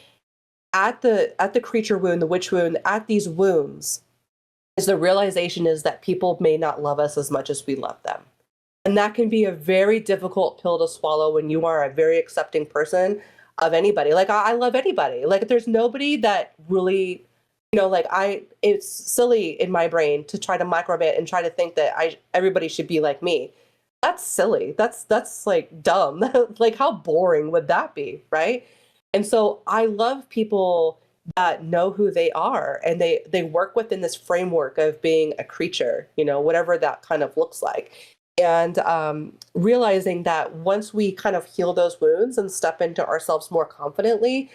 at the creature wound, the witch wound, at these wounds, is the realization is that people may not love us as much as we love them. And that can be a very difficult pill to swallow when you are a very accepting person of anybody. Like I love anybody. Like there's nobody that really, it's silly in my brain to try to micromanage and try to think that everybody should be like me. That's silly. That's like dumb. Like how boring would that be, right? And so I love people that know who they are, and they work within this framework of being a creature, whatever that kind of looks like. And realizing that once we kind of heal those wounds and step into ourselves more confidently,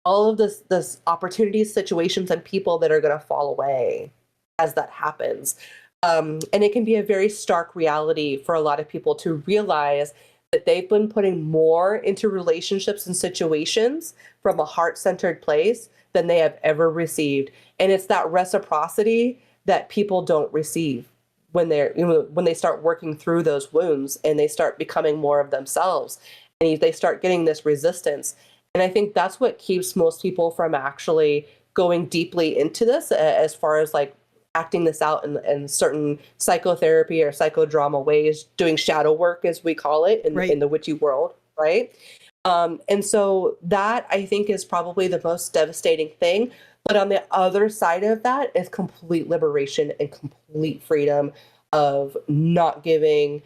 all of this opportunities, situations, and people that are going to fall away as that happens. And it can be a very stark reality for a lot of people to realize that they've been putting more into relationships and situations from a heart-centered place than they have ever received. And it's that reciprocity that people don't receive when they start working through those wounds and they start becoming more of themselves, and they start getting this resistance. And I think that's what keeps most people from actually going deeply into this, as far as like acting this out in certain psychotherapy or psychodrama ways, doing shadow work, as we call it, in the witchy world, right? And so that, I think, is probably the most devastating thing. But on the other side of that is complete liberation and complete freedom of not giving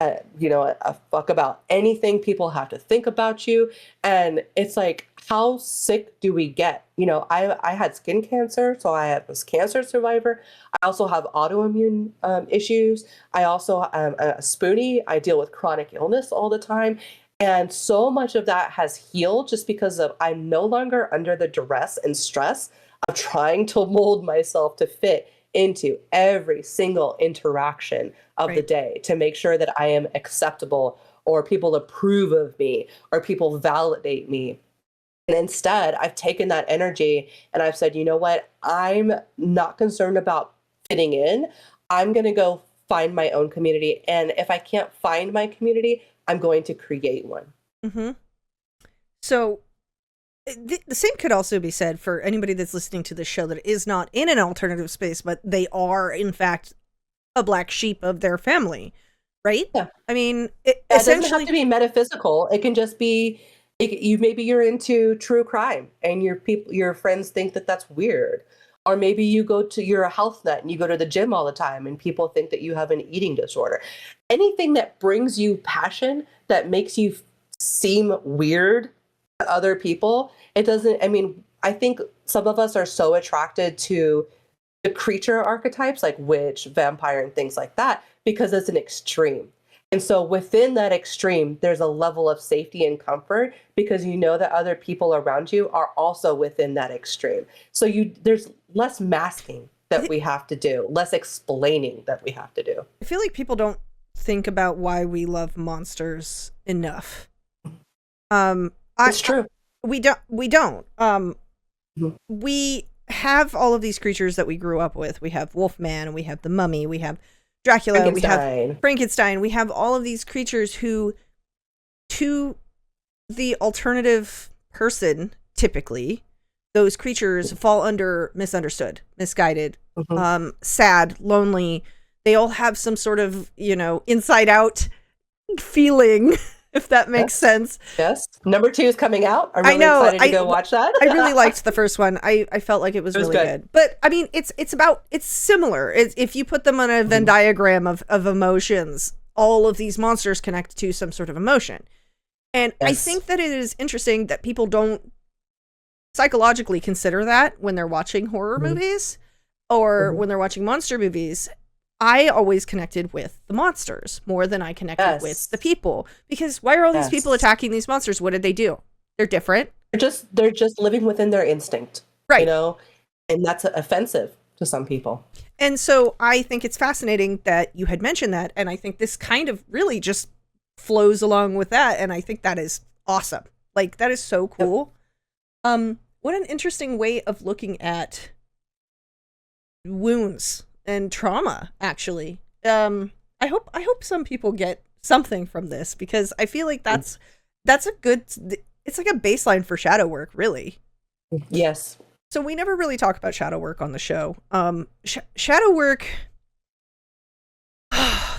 a fuck about anything people have to think about you. And it's like, how sick do we get? I had skin cancer, so I was cancer survivor. I also have autoimmune issues. I also am a spoonie. I deal with chronic illness all the time. And so much of that has healed just because I'm no longer under the duress and stress of trying to mold myself to fit into every single interaction of the day to make sure that I am acceptable, or people approve of me, or people validate me. And instead, I've taken that energy and I've said, you know what? I'm not concerned about fitting in. I'm going to go find my own community. And if I can't find my community, I'm going to create one. Mm-hmm. So the same could also be said for anybody that's listening to this show that is not in an alternative space, but they are, in fact, a black sheep of their family, right? Yeah. I mean, it doesn't have to be metaphysical. It can just be, maybe you're into true crime and your friends think that that's weird. Or maybe you're a health nut and you go to the gym all the time and people think that you have an eating disorder. Anything that brings you passion, that makes you seem weird to other people, I think some of us are so attracted to the creature archetypes like witch, vampire, and things like that because it's an extreme. And so within that extreme, there's a level of safety and comfort because you know that other people around you are also within that extreme. So there's less masking that we have to do, less explaining that we have to do. I feel like people don't think about why we love monsters enough. It's true. We don't. We have all of these creatures that we grew up with. We have Wolfman, we have the Mummy, we have Dracula, we have Frankenstein. We have all of these creatures who, to the alternative person, typically, those creatures fall under misunderstood, misguided, sad, lonely. They all have some sort of, inside out feeling, if that makes sense. Yes. Number 2 is coming out. I'm really excited to go watch that. I really liked the first one. I felt like it was really good. But I mean, it's similar. If you put them on a Venn diagram of emotions, all of these monsters connect to some sort of emotion. And I think that it is interesting that people don't psychologically consider that when they're watching horror movies or when they're watching monster movies. I always connected with the monsters more than I connected with the people, because why are all these people attacking these monsters? What did they do? They're different. They're just living within their instinct, right? And that's offensive to some people. And so I think it's fascinating that you had mentioned that, and I think this kind of really just flows along with that, and I think that is awesome. Like, that is so cool. What an interesting way of looking at wounds and trauma, actually. I hope some people get something from this, because I feel like that's a good, it's like a baseline for shadow work, really. Yes. So we never really talk about shadow work on the show. Shadow work,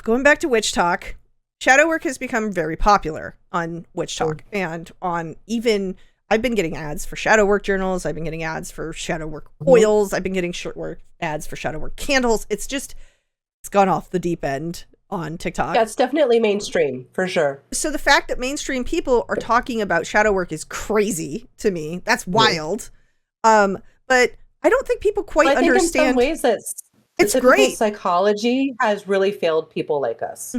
going back to Witch Talk, shadow work has become very popular on Witch Talk, and on even, I've been getting ads for shadow work journals. I've been getting ads for shadow work oils. I've been getting short work ads for shadow work candles. It's gone off the deep end on TikTok. Yeah, it's definitely mainstream for sure. So the fact that mainstream people are talking about shadow work is crazy to me. That's wild. But I don't think people quite understand. In some ways, it's great. Psychology has really failed people like us,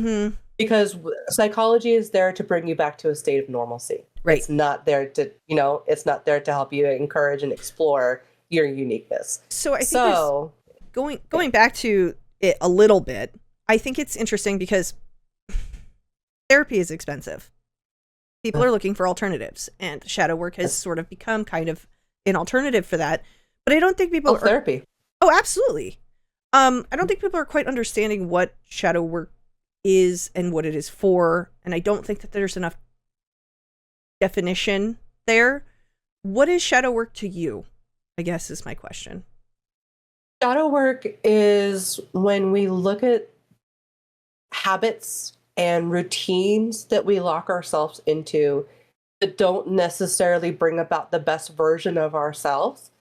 because psychology is there to bring you back to a state of normalcy. Right. It's not there to, it's not there to help you encourage and explore your uniqueness. So I think going back to it a little bit, I think it's interesting because therapy is expensive. People are looking for alternatives, and shadow work has sort of become kind of an alternative for that. But I don't think people therapy. Oh, absolutely. I don't think people are quite understanding what shadow work is and what it is for, and I don't think that there's enough definition there. What is shadow work to you, I guess, is my question. Shadow work is when we look at habits and routines that we lock ourselves into that don't necessarily bring about the best version of ourselves,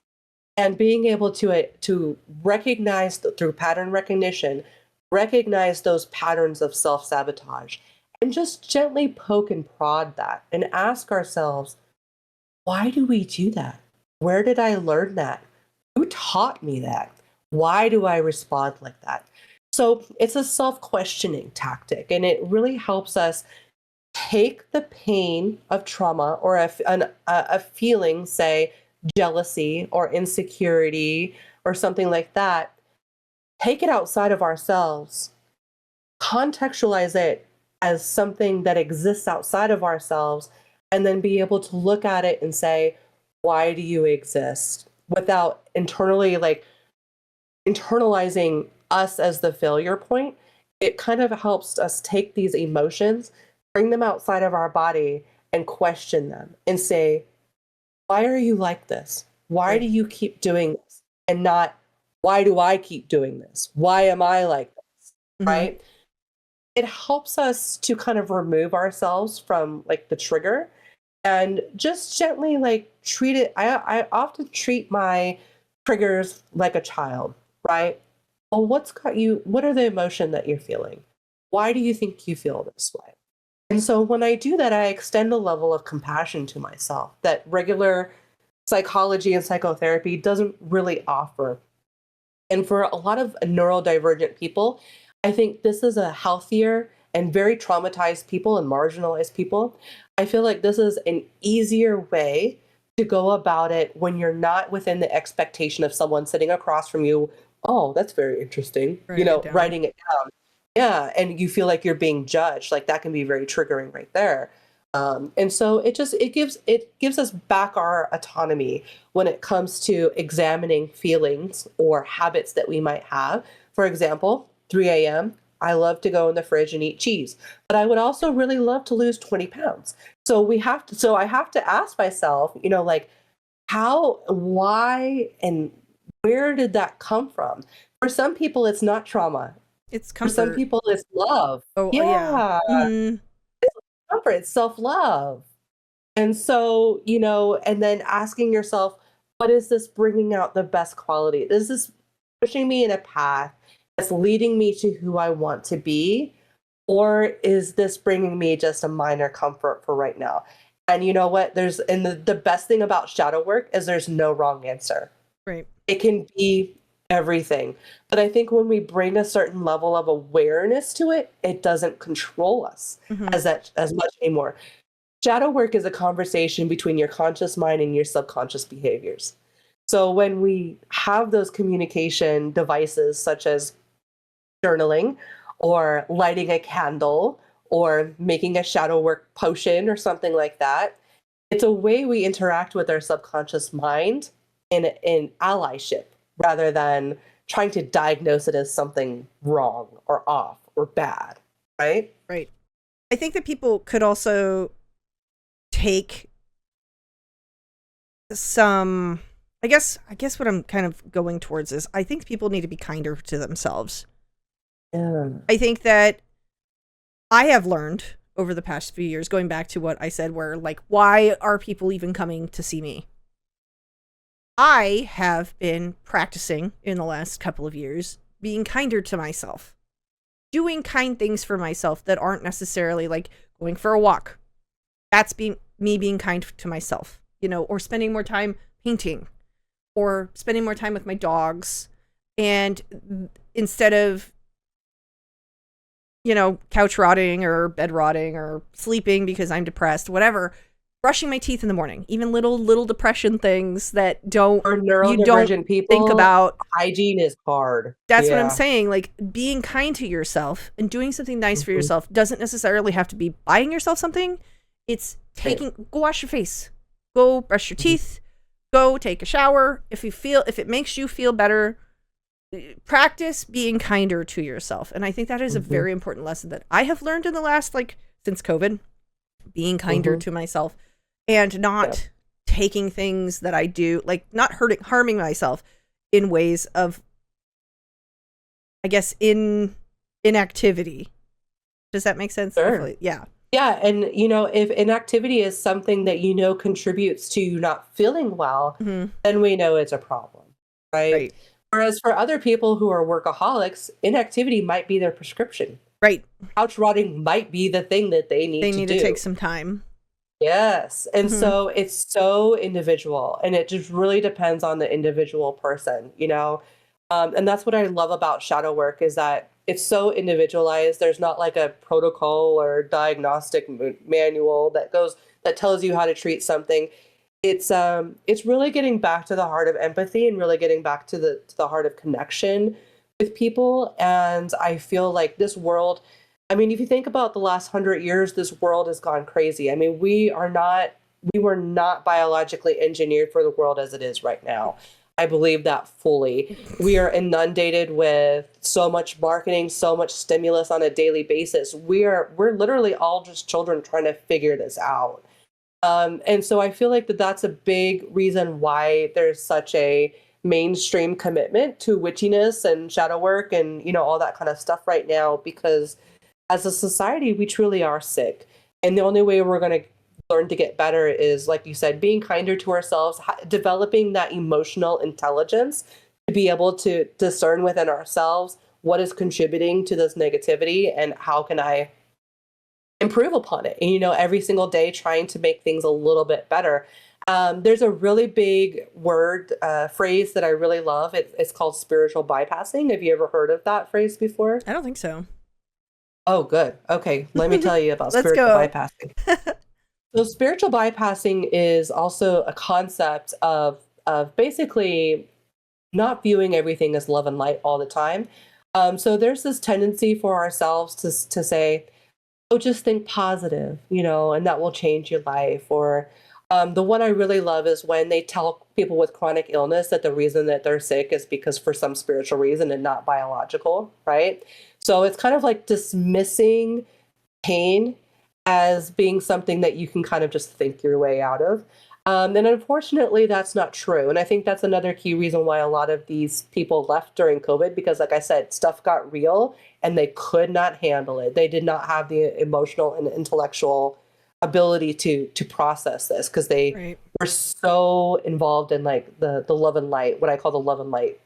and being able to recognize through pattern recognition, recognize those patterns of self-sabotage, and just gently poke and prod that and ask ourselves, why do we do that? Where did I learn that? Who taught me that? Why do I respond like that? So it's a self-questioning tactic, and it really helps us take the pain of trauma or a feeling, say, jealousy or insecurity or something like that, take it outside of ourselves, contextualize it as something that exists outside of ourselves, and then be able to look at it and say, why do you exist? Without internalizing us as the failure point. It kind of helps us take these emotions, bring them outside of our body, and question them and say, why are you like this? Why do you keep doing this? And not, why do I keep doing this? Why am I like this? Right? It helps us to kind of remove ourselves from the trigger and just gently treat it. I often treat my triggers like a child, right? Well, what are the emotion that you're feeling? Why do you think you feel this way? And so when I do that, I extend a level of compassion to myself that regular psychology and psychotherapy doesn't really offer. And for a lot of neurodivergent people, I think this is a healthier and very traumatized people and marginalized people. I feel like this is an easier way to go about it when you're not within the expectation of someone sitting across from you. Oh, that's very interesting. Writing it down. Yeah. And you feel like you're being judged. That can be very triggering right there. And so it gives us back our autonomy when it comes to examining feelings or habits that we might have. For example, 3 a.m., I love to go in the fridge and eat cheese, but I would also really love to lose 20 pounds. So I have to ask myself, how, why, and where did that come from? For some people, it's not trauma. It's comfort. For some people, it's love. Oh, yeah. It's comfort, it's self-love. And so, and then asking yourself, what is this bringing out the best quality? Is this pushing me in a path that's leading me to who I want to be? Or is this bringing me just a minor comfort for right now? And you know what? The best thing about shadow work is there's no wrong answer. Right. It can be everything. But I think when we bring a certain level of awareness to it, it doesn't control us as much anymore. Shadow work is a conversation between your conscious mind and your subconscious behaviors. So when we have those communication devices such as journaling or lighting a candle or making a shadow work potion or something like that. It's a way we interact with our subconscious mind in allyship rather than trying to diagnose it as something wrong or off or bad, right? Right. I think that people could also take some, I guess what I'm kind of going towards is I think people need to be kinder to themselves. Yeah. I think that I have learned over the past few years, going back to what I said, where like, why are people even coming to see me? I have been practicing in the last couple of years being kinder to myself, doing kind things for myself that aren't necessarily like going for a walk. That's me being kind to myself, you know, or spending more time painting or spending more time with my dogs. And instead of, you know, couch rotting or bed rotting or sleeping because I'm depressed, whatever, brushing my teeth in the morning, even little depression things that don't, For you don't neurodivergent people, think about. hygiene is hard. That's what I'm saying. Like, being kind to yourself and doing something nice for yourself doesn't necessarily have to be buying yourself something. It's go wash your face, go brush your teeth, go take a shower. If it makes you feel better, practice being kinder to yourself. And I think that is a very important lesson that I have learned in the last, like, since COVID, being kinder to myself and not taking things that I do, like not harming myself in ways of, I guess, inactivity. Does that make sense? Sure. Hopefully. Yeah. Yeah. And, you know, if inactivity is something that, you know, contributes to you not feeling well, then we know it's a problem. Right. Whereas for other people who are workaholics, inactivity might be their prescription. Right. Couch rotting might be the thing that they need to do. They need to take some time. Yes. And so it's so individual, and it just really depends on the individual person, you know? And that's what I love about shadow work is that it's so individualized. There's not like a protocol or diagnostic manual that tells you how to treat something. It's really getting back to the heart of empathy and really getting back to the heart of connection with people. And I feel like this world, I mean, if you think about the last 100 years, this world has gone crazy. I mean, we were not biologically engineered for the world as it is right now. I believe that fully. We are inundated with so much marketing, so much stimulus on a daily basis. We're literally all just children trying to figure this out. And so I feel like that's a big reason why there's such a mainstream commitment to witchiness and shadow work and, you know, all that kind of stuff right now, because as a society, we truly are sick. And the only way we're going to learn to get better is, like you said, being kinder to ourselves, developing that emotional intelligence to be able to discern within ourselves what is contributing to this negativity and how can I improve upon it. And, you know, every single day trying to make things a little bit better. There's a really big phrase that I really love. It's called spiritual bypassing. Have you ever heard of that phrase before? I don't think so. Oh, good. Okay. Let me tell you about spiritual bypassing. So spiritual bypassing is also a concept of basically not viewing everything as love and light all the time. So there's this tendency for ourselves to say, oh, just think positive, you know, and that will change your life. Or the one I really love is when they tell people with chronic illness that the reason that they're sick is because for some spiritual reason and not biological, right? So it's kind of like dismissing pain as being something that you can kind of just think your way out of. And unfortunately, that's not true. And I think that's another key reason why a lot of these people left during COVID, because like I said, stuff got real and they could not handle it. They did not have the emotional and intellectual ability to process this because they were so involved in like the love and light, what I call the love and light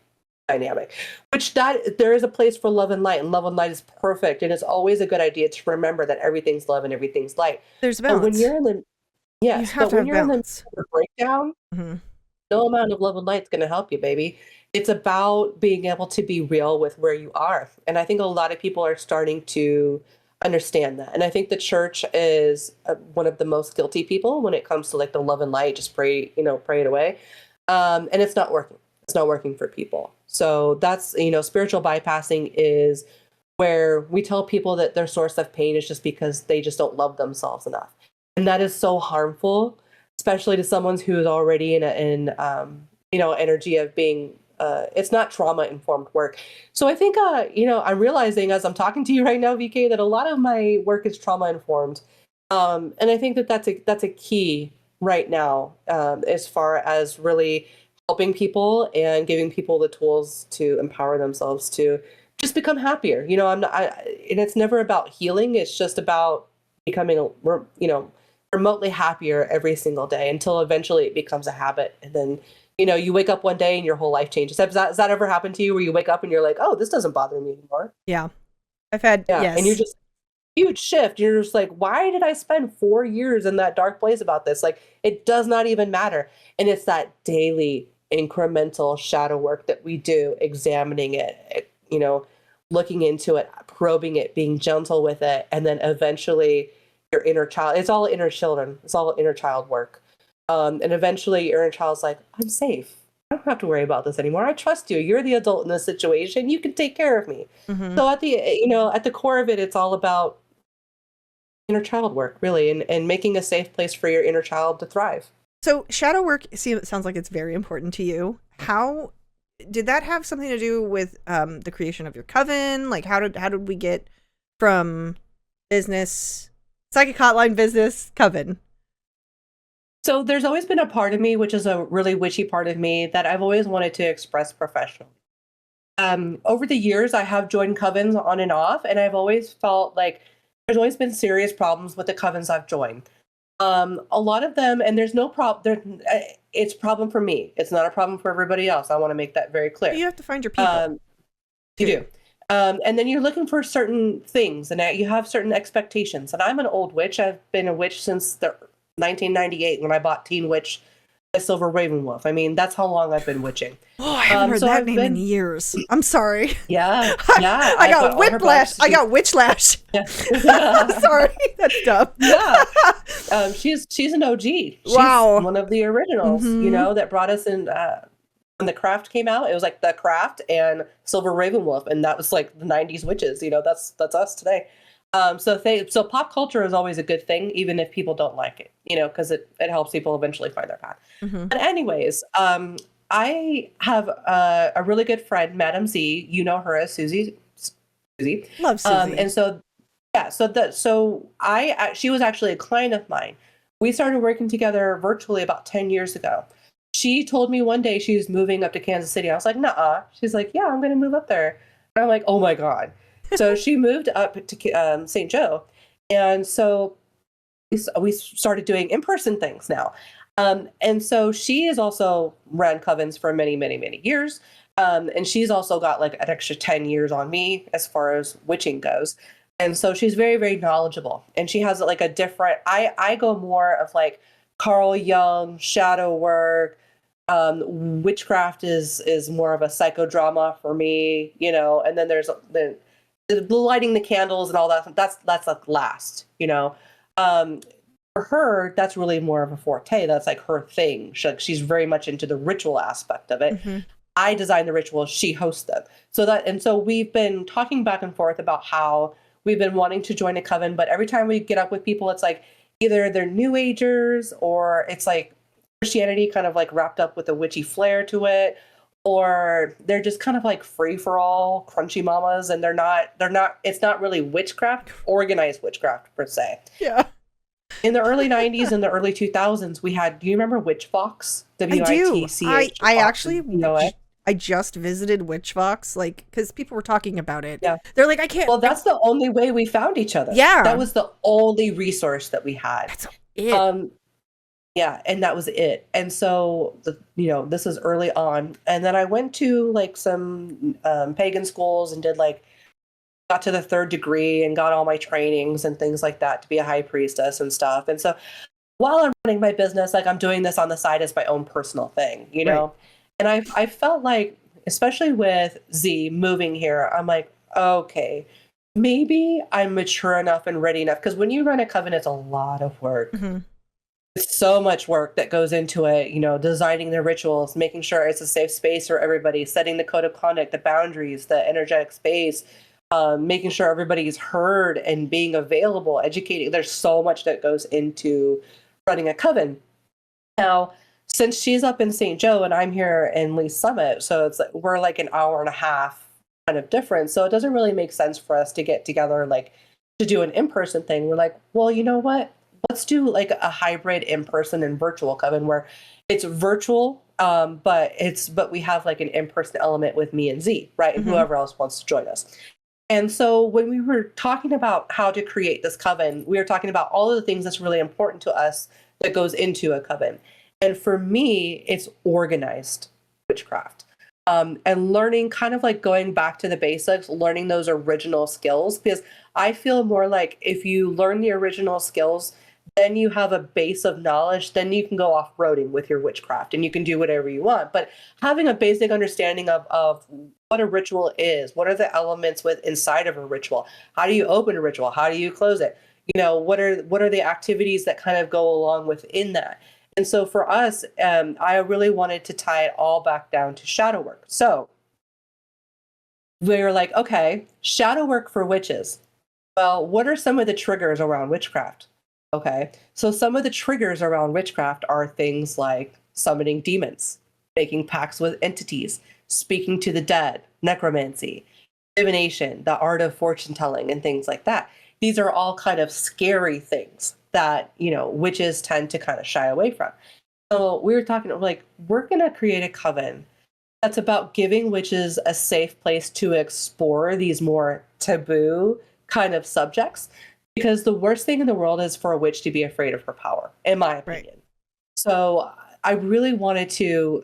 dynamic, which that there is a place for love and light, and love and light is perfect. And it's always a good idea to remember that everything's love and everything's light. There's a balance. But when you're in the breakdown, no amount of love and light is going to help you, baby. It's about being able to be real with where you are. And I think a lot of people are starting to understand that. And I think the church is one of the most guilty people when it comes to like the love and light, just pray it away. And it's not working. It's not working for people. So that's, spiritual bypassing is where we tell people that their source of pain is just because they just don't love themselves enough. And that is so harmful, especially to someone who is already energy of being, it's not trauma informed work. So I think, I'm realizing as I'm talking to you right now, VK, that a lot of my work is trauma informed. And I think that that's a key right now, as far as really helping people and giving people the tools to empower themselves to just become happier. And it's never about healing. It's just about becoming, remotely happier every single day until eventually it becomes a habit. And then, you wake up one day and your whole life changes. Has that ever happened to you where you wake up and you're like, oh, this doesn't bother me anymore? Yeah. I've had, Yeah. yes. And you're just huge shift. You're just like, why did I spend 4 years in that dark place about this? Like, it does not even matter. And it's that daily incremental shadow work that we do, examining it, looking into it, probing it, being gentle with it. And then eventually your inner child, it's all inner children. It's all inner child work. And eventually your inner child's like, I'm safe. I don't have to worry about this anymore. I trust you. You're the adult in this situation. You can take care of me. Mhm. So at the core of it, it's all about inner child work, really, and making a safe place for your inner child to thrive. So shadow work, it sounds like it's very important to you. How did that have something to do with the creation of your coven? Like, how did we get from business, psychic hotline business, coven? So there's always been a part of me, which is a really witchy part of me, that I've always wanted to express professionally. Over the years, I have joined covens on and off, and I've always felt like there's always been serious problems with the covens I've joined. A lot of them, and there's no problem. It's a problem for me. It's not a problem for everybody else. I want to make that very clear. But you have to find your people. You do. And then you're looking for certain things, and you have certain expectations. And I'm an old witch. I've been a witch since the 1998 when I bought Teen Witch by Silver Raven Wolf. I mean, that's how long I've been witching. Oh, I haven't heard that name in years. I'm sorry. Yeah. I got whiplash. I got witchlash. Yeah. Sorry, that's dumb. Yeah. She's an OG. She's Wow. one of the originals, that brought us in. When The Craft came out, it was like The Craft and Silver Raven Wolf, and that was like the 90s witches. That's us today. So pop culture is always a good thing, even if people don't like it, because it helps people eventually find their path. Mm-hmm. But anyways, I have a really good friend, Madam Z. You know her as Susie. Love Susie. And so, yeah, she was actually a client of mine. We started working together virtually about 10 years ago. She told me one day she was moving up to Kansas City. I was like, nuh-uh. She's like, yeah, I'm going to move up there. And I'm like, oh my God. So she moved up to St. Joe. And so we started doing in-person things now. And so she has also ran covens for many, many, many years. And she's also got like an extra 10 years on me as far as witching goes. And so she's very, very knowledgeable. And she has like a different, I go more of like Carl Jung, shadow work. Witchcraft is more of a psychodrama for me, and then there's the lighting the candles and all that. That's like last, for her, that's really more of a forte. That's like her thing. She's very much into the ritual aspect of it. Mm-hmm. I design the rituals, she hosts them. So we've been talking back and forth about how we've been wanting to join a coven, but every time we get up with people, it's like either they're New Agers or it's like Christianity kind of like wrapped up with a witchy flair to it, or they're just kind of like free for all crunchy mamas, and they're not, it's not really witchcraft, organized witchcraft per se. Yeah. In the early 90s and the early 2000s, we had, do you remember Witch Fox? I do. I actually, I just visited Witch Fox, like, because people were talking about it. Yeah. They're like, I can't. Well, that's the only way we found each other. Yeah. That was the only resource that we had. That's it. Yeah, and that was it. And so, this is early on. And then I went to like some pagan schools and got to the 3rd degree and got all my trainings and things like that to be a high priestess and stuff. And so while I'm running my business, like I'm doing this on the side as my own personal thing, Right. And I felt like, especially with Z moving here, I'm like, okay, maybe I'm mature enough and ready enough. Because when you run a coven, it's a lot of work. Mm-hmm. So much work that goes into it, designing the rituals, making sure it's a safe space for everybody, setting the code of conduct, the boundaries, the energetic space, making sure everybody's heard and being available, educating. There's so much that goes into running a coven. Now, since she's up in St. Joe and I'm here in Lee Summit, so it's like we're like an hour and a half kind of difference. So it doesn't really make sense for us to get together like to do an in-person thing. We're like, well, you know what? Let's do like a hybrid in-person and virtual coven where it's virtual, but we have like an in-person element with me and Z, right? And whoever else wants to join us. And so when we were talking about how to create this coven, we were talking about all of the things that's really important to us that goes into a coven. And for me, it's organized witchcraft. And learning, kind of like going back to the basics, learning those original skills, because I feel more like if you learn the original skills, then you have a base of knowledge, then you can go off-roading with your witchcraft and you can do whatever you want. But having a basic understanding of what a ritual is, what are the elements inside of a ritual, how do you open a ritual, how do you close it, what are the activities that kind of go along within that. And so for us, I really wanted to tie it all back down to shadow work. So we were like, okay, shadow work for witches. Well, what are some of the triggers around witchcraft? Okay, so some of the triggers around witchcraft are things like summoning demons, making pacts with entities, speaking to the dead, necromancy, divination, the art of fortune telling, and things like that. These are all kind of scary things that, witches tend to kind of shy away from. So we were talking like, we're going to create a coven that's about giving witches a safe place to explore these more taboo kind of subjects. Because the worst thing in the world is for a witch to be afraid of her power, in my opinion. Right. So I really wanted to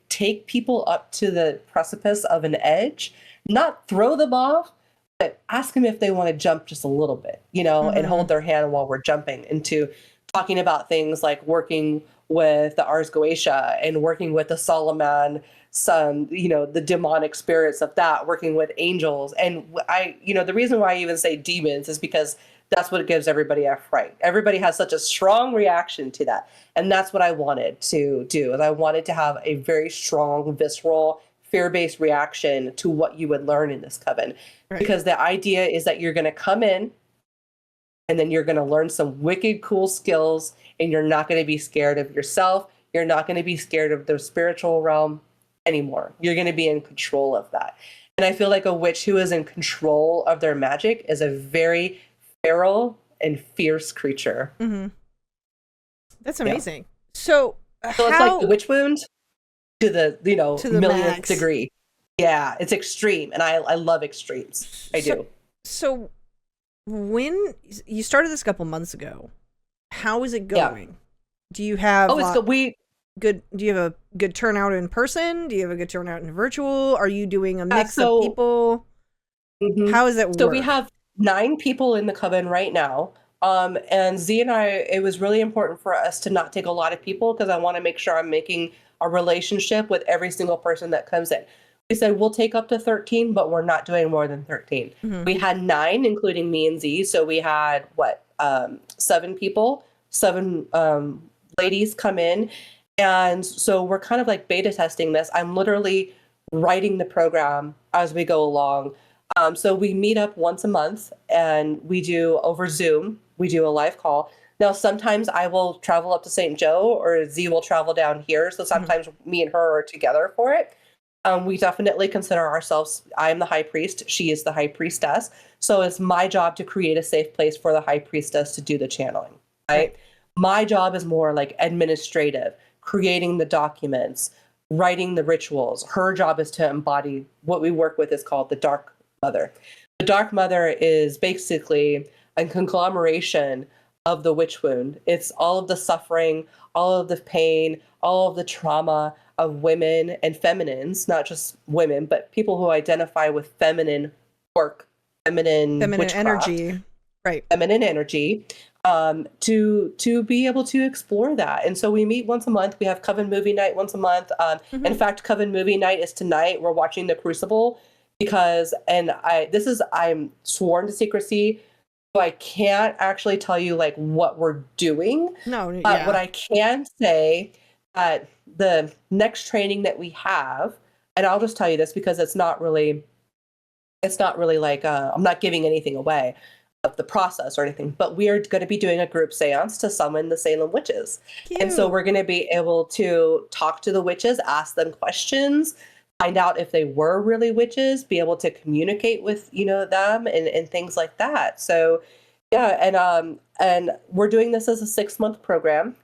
take people up to the precipice of an edge, not throw them off, but ask them if they want to jump just a little bit, and hold their hand while we're jumping into talking about things like working with the Ars Goetia and working with the Solomon, the demonic spirits of that, working with angels. And the reason why I even say demons is because that's what gives everybody a fright. Everybody has such a strong reaction to that. And that's what I wanted to do. And I wanted to have a very strong, visceral, fear-based reaction to what you would learn in this coven. Right. Because the idea is that you're going to come in and then you're going to learn some wicked cool skills, and you're not going to be scared of yourself. You're not going to be scared of the spiritual realm anymore. You're going to be in control of that. And I feel like a witch who is in control of their magic is a very feral and fierce creature. Mm-hmm. That's amazing. Yeah. So it's like the witch wound to the millionth max. Degree. Yeah, it's extreme, and I love extremes. I do. So when you started this a couple months ago, how is it going? Yeah. Do you have good? Do you have a good turnout in person? Do you have a good turnout in virtual? Are you doing a mix of people? Mm-hmm. How is it work? So we have 9 people in the coven right now. And Z and I, it was really important for us to not take a lot of people because I want to make sure I'm making a relationship with every single person that comes in. We said we'll take up to 13, but we're not doing more than 13. Mm-hmm. We had 9, including me and Z. So we had 7 people, 7 ladies come in. And so we're kind of like beta testing this. I'm literally writing the program as we go along. So we meet up once a month and we do over Zoom. We do a live call. Now, sometimes I will travel up to St. Joe or Z will travel down here. So sometimes me and her are together for it. We definitely consider ourselves, I'm the high priest. She is the high priestess. So it's my job to create a safe place for the high priestess to do the channeling, right? My job is more like administrative, creating the documents, writing the rituals. Her job is to embody what we work with is called the Dark Mother. The Dark Mother is basically a conglomeration of the witch wound. It's all of the suffering, all of the pain, all of the trauma of women and feminines, not just women, but people who identify with feminine work, feminine energy, right? Feminine energy, to be able to explore that. And so we meet once a month. We have Coven Movie Night once a month. In fact, Coven Movie Night is tonight. We're watching The Crucible. Because, I'm sworn to secrecy, so I can't actually tell you like what we're doing. No, yeah. But what I can say, the next training that we have, and I'll just tell you this because it's not really It's not really like I'm not giving anything away of the process or anything, but we are going to be doing a group seance to summon the Salem witches. And so Cute. we're going to be able to talk to the witches, ask them questions, find out if they were really witches, be able to communicate with, them and things like that. So yeah, and we're doing this as a 6-month program.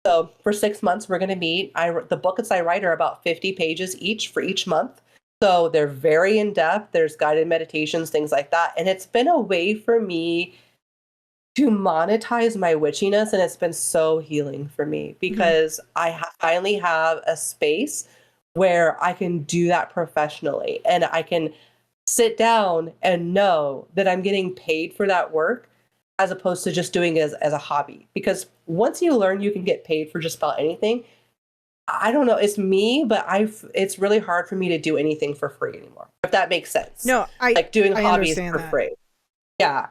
So for 6 months, we're going to meet. The booklets I write are about 50 pages each for each month. So they're very in depth. There's guided meditations, things like that. And it's been a way for me to monetize my witchiness. And it's been so healing for me because I finally have a space where I can do that professionally. And I can sit down and know that I'm getting paid for that work as opposed to just doing it as a hobby. Because once you learn you can get paid for just about anything, I don't know, it's me, but it's really hard for me to do anything for free anymore, if that makes sense. No, like doing I hobbies understand for that. free. Yeah.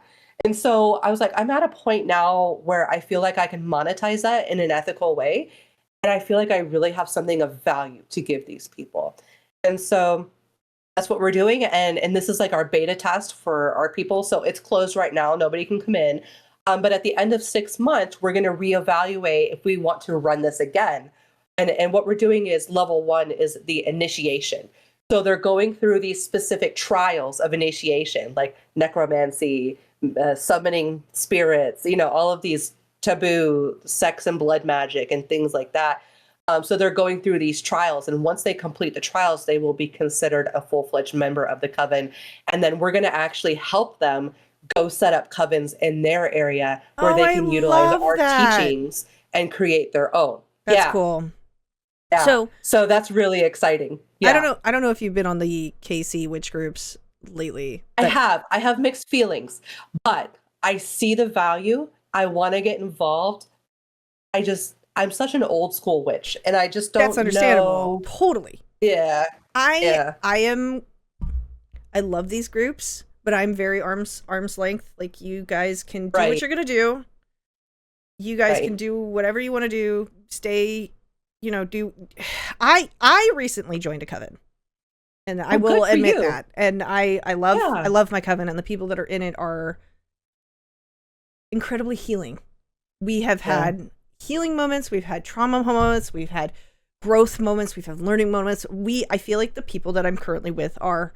And so I was like, I'm at a point now where I feel like I can monetize that in an ethical way. And I feel like I really have something of value to give these people. And so that's what we're doing. And this is like our beta test for our people. So it's closed right now. Nobody can come in. But at the end of 6 months, we're going to reevaluate if we want to run this again. And what we're doing is level 1 is the initiation. So they're going through these specific trials of initiation, like necromancy, summoning spirits, all of these taboo sex and blood magic and things like that. So they're going through these trials. And once they complete the trials, they will be considered a full-fledged member of the coven. And then we're going to actually help them go set up covens in their area where they can utilize our teachings and create their own. That's cool. Yeah. So that's really exciting. Yeah. I don't know if you've been on the KC witch groups lately. I have mixed feelings, but I see the value. I want to get involved. I'm such an old school witch and I just don't know. That's understandable. Totally. Yeah. I love these groups, but I'm very arm's length. Like, you guys can do what you're going to do. You guys can do whatever you want to do. Stay, I recently joined a coven, and I will admit that. And I love my coven, and the people that are in it are incredibly healing. We have had healing moments. We've had trauma moments. We've had growth moments. We've had learning moments. I feel like the people that I'm currently with are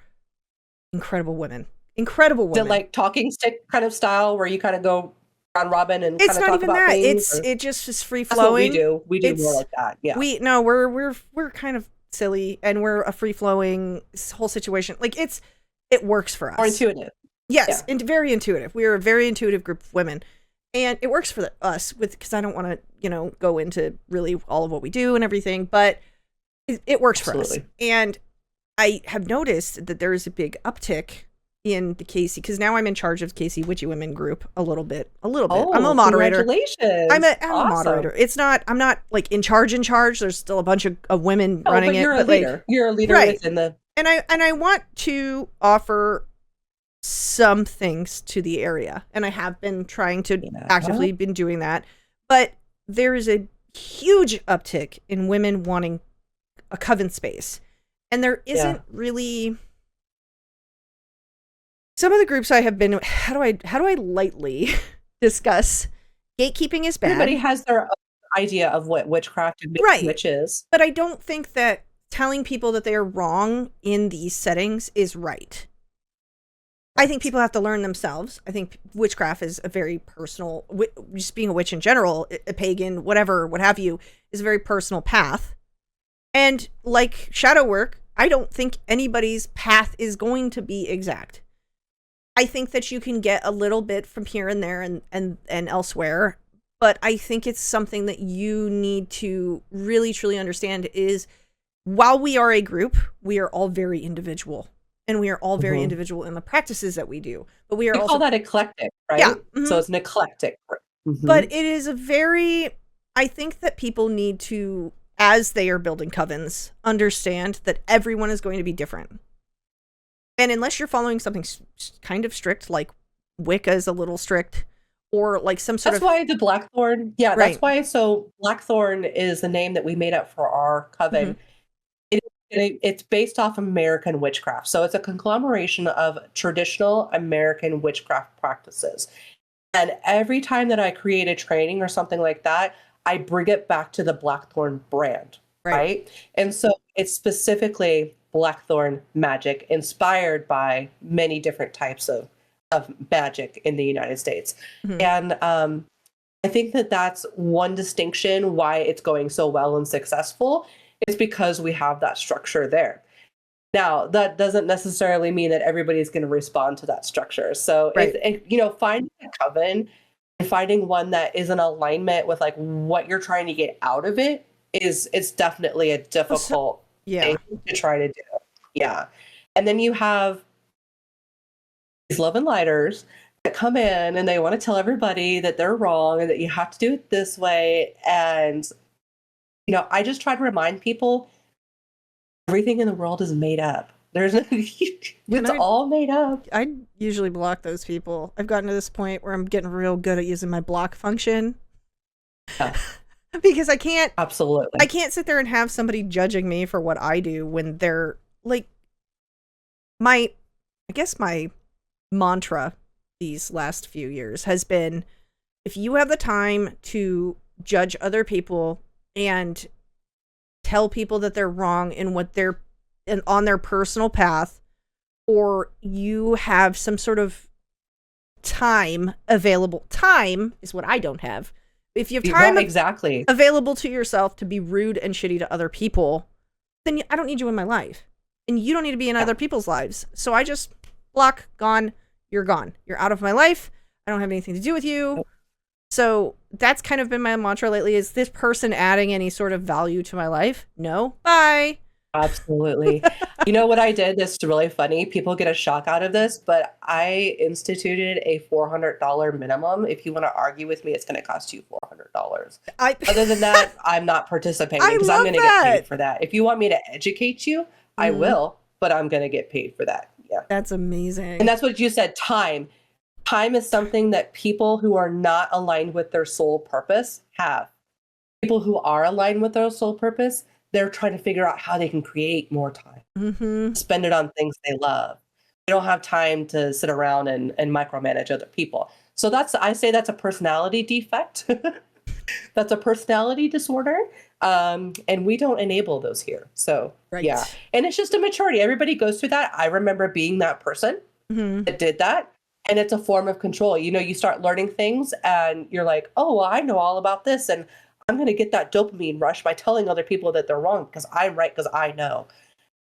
incredible women. Incredible women. Is it like talking stick kind of style where you kind of go round robin and it's kind of talk about things? It just is free That's what flowing. we do more like that. Yeah. We're kind of silly, and we're a free flowing whole situation. Like, it works for us. More intuitive. Yes, and very intuitive. We are a very intuitive group of women, and it works for us because I don't want to go into really all of what we do and everything, but it works for us. And I have noticed that there is a big uptick in the KC, because now I'm in charge of KC Witchy Women group a little bit. Oh, I'm a moderator. Congratulations. I'm a moderator. I'm not like in charge. There's still a bunch of women running it. You're a leader. Like, you're a leader within the. And I want to offer some things to the area, and I have been trying to actively been doing that. But there is a huge uptick in women wanting a coven space, and there isn't really. Some of the groups I have been, how do I lightly discuss? Gatekeeping is bad. Everybody has their own idea of what witchcraft and witch is. But I don't think that telling people that they are wrong in these settings is right. I think people have to learn themselves. I think witchcraft is a very personal, just being a witch in general, a pagan, whatever, what have you, is a very personal path. And like shadow work, I don't think anybody's path is going to be exact. I think that you can get a little bit from here and there and elsewhere, but I think it's something that you need to really, truly understand is, while we are a group, we are all very individual, and we are all very individual in the practices that we do, but we call that eclectic, right? Yeah. So it's an eclectic. But it is I think that people need to, as they are building covens, understand that everyone is going to be different. And unless you're following something kind of strict, like Wicca is a little strict, or like some sort That's why the Blackthorn, that's why, so Blackthorn is the name that we made up for our coven. It is it's based off American witchcraft. So it's a conglomeration of traditional American witchcraft practices. And every time that I create a training or something like that, I bring it back to the Blackthorn brand, right? And so it's specifically Blackthorn magic inspired by many different types of magic in the United States. And I think that that's one distinction why it's going so well and successful is because we have that structure there. Now, that doesn't necessarily mean that everybody's going to respond to that structure. So, finding a coven and finding one that is in alignment with like what you're trying to get out of it is definitely a difficult thing to try to do. Yeah. And then you have these love and lighters that come in and they want to tell everybody that they're wrong and that you have to do it this way. And, I just try to remind people everything in the world is made up. There's it's all made up. I usually block those people. I've gotten to this point where I'm getting real good at using my block function. Yeah. Because I can't sit there and have somebody judging me for what I do when they're like my mantra these last few years has been, if you have the time to judge other people and tell people that they're wrong in what they're on their personal path, or you have some sort of time available. Time is what I don't have. If you have time available to yourself to be rude and shitty to other people, then I don't need you in my life. And you don't need to be in other people's lives. So I just block, gone, you're gone. You're out of my life. I don't have anything to do with you. So that's kind of been my mantra lately, is this person adding any sort of value to my life? No. Bye. Absolutely. You know what I did that's really funny? People get a shock out of this, but I instituted a $400 minimum. If you want to argue with me, it's going to cost you $400. Other than that, I'm not participating because I'm going to get paid for that. If you want me to educate you, I will, but I'm going to get paid for that. Yeah. That's amazing. And that's what you said, time. Time is something that people who are not aligned with their soul purpose have. People who are aligned with their soul purpose, they're trying to figure out how they can create more time, spend it on things they love. They don't have time to sit around and micromanage other people. So I say that's a personality defect. That's a personality disorder. And we don't enable those here. So, yeah. And it's just a maturity. Everybody goes through that. I remember being that person that did that. And it's a form of control. You start learning things and you're like, oh, well, I know all about this. And I'm going to get that dopamine rush by telling other people that they're wrong because I'm right, because I know.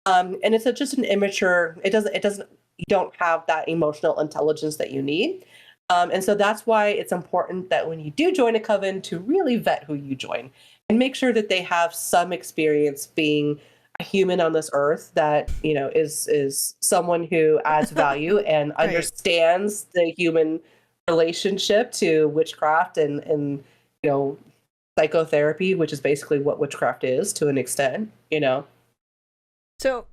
And it's just an immature, you don't have that emotional intelligence that you need. And so that's why it's important that when you do join a coven to really vet who you join and make sure that they have some experience being a human on this earth that, is someone who adds value and understands the human relationship to witchcraft and psychotherapy, which is basically what witchcraft is to an extent, So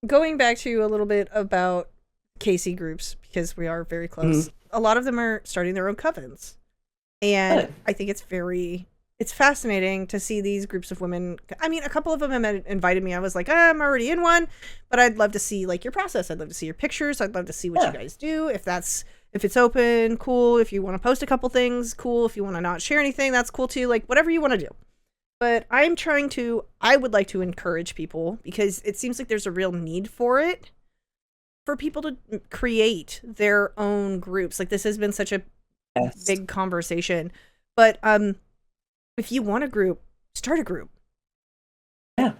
going back to a little bit about Casey groups, because we are very close, a lot of them are starting their own covens. And I think it's fascinating to see these groups of women. I mean, a couple of them have invited me. I was like, I'm already in one, but I'd love to see like your process. I'd love to see your pictures. I'd love to see what you guys do. If it's open, cool. If you want to post a couple things, cool. If you want to not share anything, that's cool too. Like whatever you want to do. But I would like to encourage people, because it seems like there's a real need for it, for people to create their own groups. Like this has been such a big conversation, but, if you want a group, start a group. Yeah.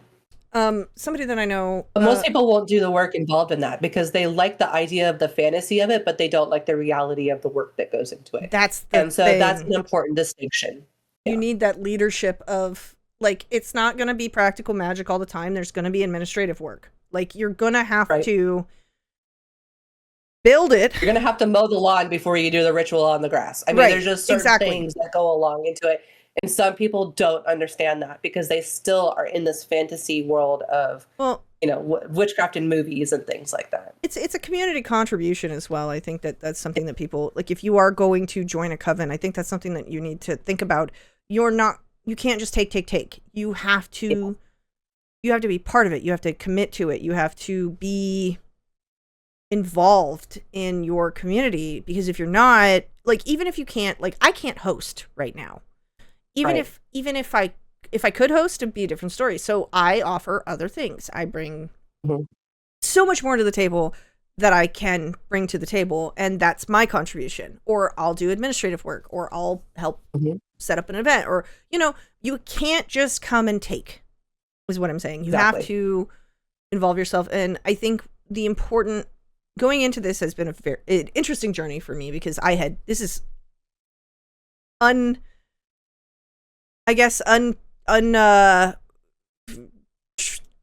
Somebody that I know. But most people won't do the work involved in that because they like the idea of the fantasy of it, but they don't like the reality of the work that goes into it. That's that's an important distinction. You need that leadership of like, it's not going to be practical magic all the time. There's going to be administrative work. Like you're going to have to build it. You're going to have to mow the lawn before you do the ritual on the grass. I mean, there's just certain things that go along into it. And some people don't understand that because they still are in this fantasy world of, witchcraft in movies and things like that. It's a community contribution as well. I think that's something that people, like if you are going to join a coven, I think that's something that you need to think about. You can't just take. You have to be part of it. You have to commit to it. You have to be involved in your community, because if you're not, like, even if you can't, like, I can't host right now. Even if I could host, it'd be a different story. So I offer other things. I bring so much more to the table that I can bring to the table, and that's my contribution. Or I'll do administrative work, or I'll help set up an event, or, you know, you can't just come and take, is what I'm saying. You have to involve yourself. And I think going into this has been an interesting journey for me, because this is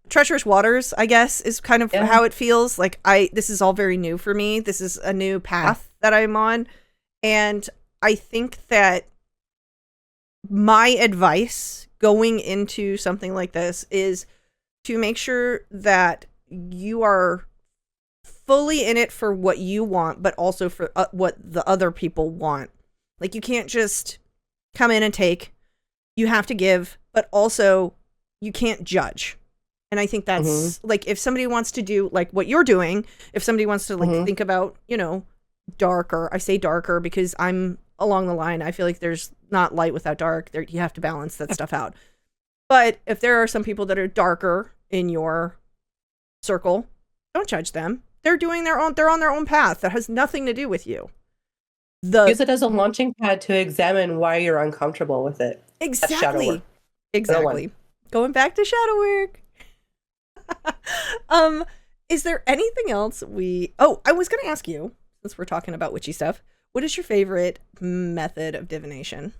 treacherous waters, I guess, is kind of how it feels. Like, this is all very new for me. This is a new path that I'm on. And I think that my advice going into something like this is to make sure that you are fully in it for what you want, but also for what the other people want. Like, you can't just come in and take. You have to give, but also you can't judge. And I think that's like, if somebody wants to do like what you're doing, if somebody wants to like think about, you know, darker, I say darker because I'm along the line. I feel like there's not light without dark. You have to balance that stuff out. But if there are some people that are darker in your circle, don't judge them. They're on their own path. That has nothing to do with you. Use it as a launching pad to examine why you're uncomfortable with it. Exactly. Going back to shadow work. Is there anything else I was going to ask you, since we're talking about witchy stuff, what is your favorite method of divination?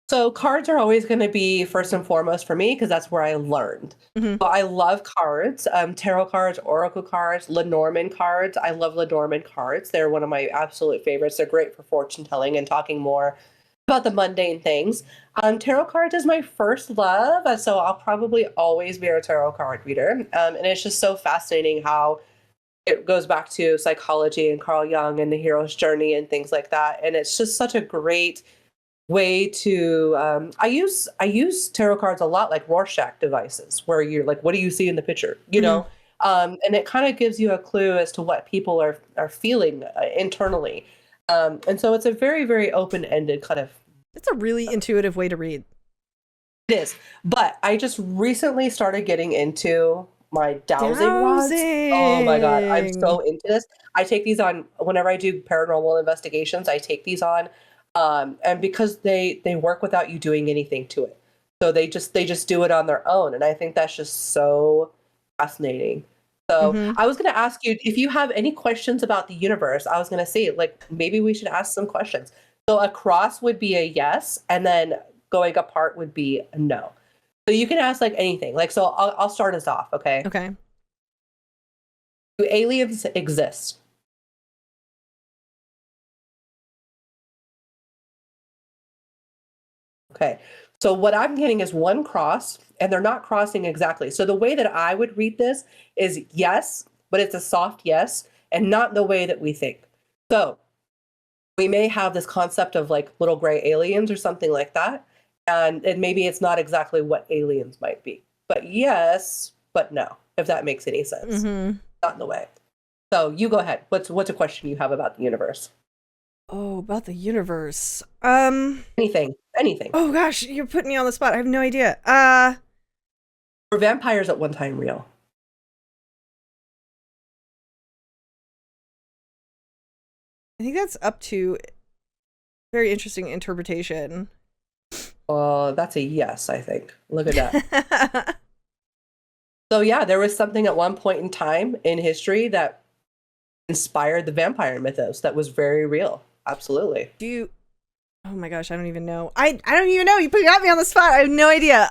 So cards are always going to be first and foremost for me, because that's where I learned. So I love cards, tarot cards, oracle cards, Lenormand cards. I love Lenormand cards. They're one of my absolute favorites. They're great for fortune telling and talking more about the mundane things. Tarot cards is my first love, so I'll probably always be a tarot card reader. And it's just so fascinating how it goes back to psychology and Carl Jung and the hero's journey and things like that. And it's just such a great way to I use tarot cards a lot like Rorschach devices, where you're like, what do you see in the picture, you know? And it kind of gives you a clue as to what people are feeling internally. And so it's a very, very open-ended kind of. It's a really intuitive way to read. It is. But I just recently started getting into my dowsing rods. Oh my God, I'm so into this. I take these on whenever I do paranormal investigations. I take these on. And because they work without you doing anything to it. So they just do it on their own. And I think that's just so fascinating. So I was going to ask you if you have any questions about the universe. I was going to say, like, maybe we should ask some questions. So a cross would be a yes, and then going apart would be a no. So you can ask like anything. Like, so I'll start us off. Okay. Okay. Do aliens exist? Okay. So what I'm getting is one cross, and they're not crossing exactly. So the way that I would read this is yes, but it's a soft yes, and not the way that we think. So we may have this concept of like little gray aliens or something like that. And maybe it's not exactly what aliens might be. But yes, but no, if that makes any sense. Not in the way. So you go ahead. What's a question you have about the universe? Oh, about the universe. Anything. Oh gosh, you're putting me on the spot. I have no idea. Were vampires at one time real? I think that's up to very interesting interpretation. That's a yes, I think. Look at that. So yeah, there was something at one point in time in history that inspired the vampire mythos that was very real. Absolutely. Oh my gosh, I don't even know. I don't even know. You got me on the spot. I have no idea.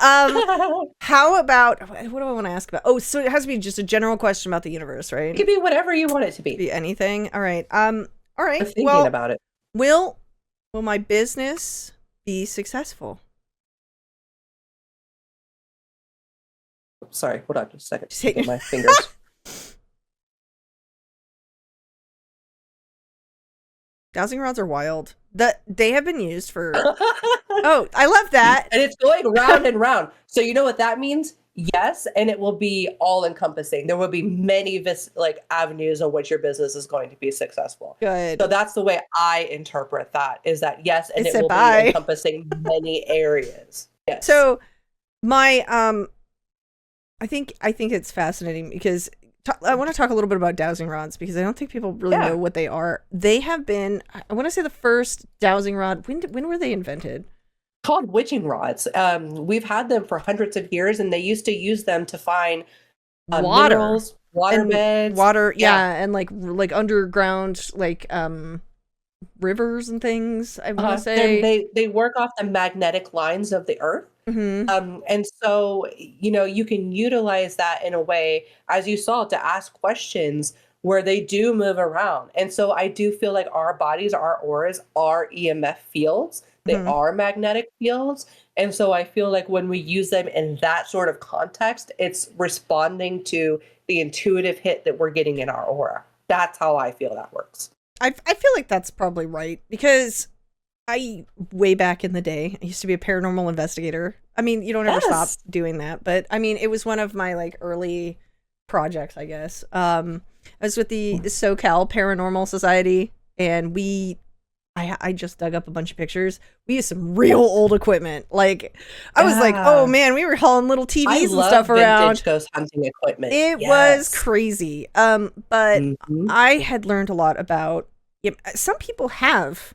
How about, what do I want to ask about? Oh, so it has to be just a general question about the universe, right? It could be whatever you want it to be. Be anything. All right. All right. I'm thinking about it. Will my business be successful? Sorry, hold on just a second. Just get my fingers. Dowsing rods are wild. They have been used for. Oh, I love that. And it's going round and round. So you know what that means? yes, and it will be all encompassing. There will be many avenues on which your business is going to be successful. Good. So that's the way I interpret that, is that yes, and I it said will bye. be encompassing many areas. Yes. So my I think it's fascinating because I want to talk a little bit about dowsing rods because I don't think people really know what they are. They have been, I want to say, the first dowsing rod. When were they invented? Called witching rods. We've had them for hundreds of years, and they used to use them to find Water, minerals, water beds, and like underground rivers and things. I want to say they work off the magnetic lines of the earth. And so, you can utilize that in a way, as you saw, to ask questions where they do move around. And so I do feel like our bodies, our auras are EMF fields. They are magnetic fields. And so I feel like when we use them in that sort of context, it's responding to the intuitive hit that we're getting in our aura. That's how I feel that works. I feel like that's probably right because way back in the day, I used to be a paranormal investigator. I mean, you don't ever stop doing that, but I mean, it was one of my early projects, I guess. I was with the SoCal Paranormal Society, and I just dug up a bunch of pictures. We used some real old equipment. I was like, oh man, we were hauling little TVs and stuff around. Vintage ghost hunting equipment. It was crazy. But I had learned a lot about. Some people have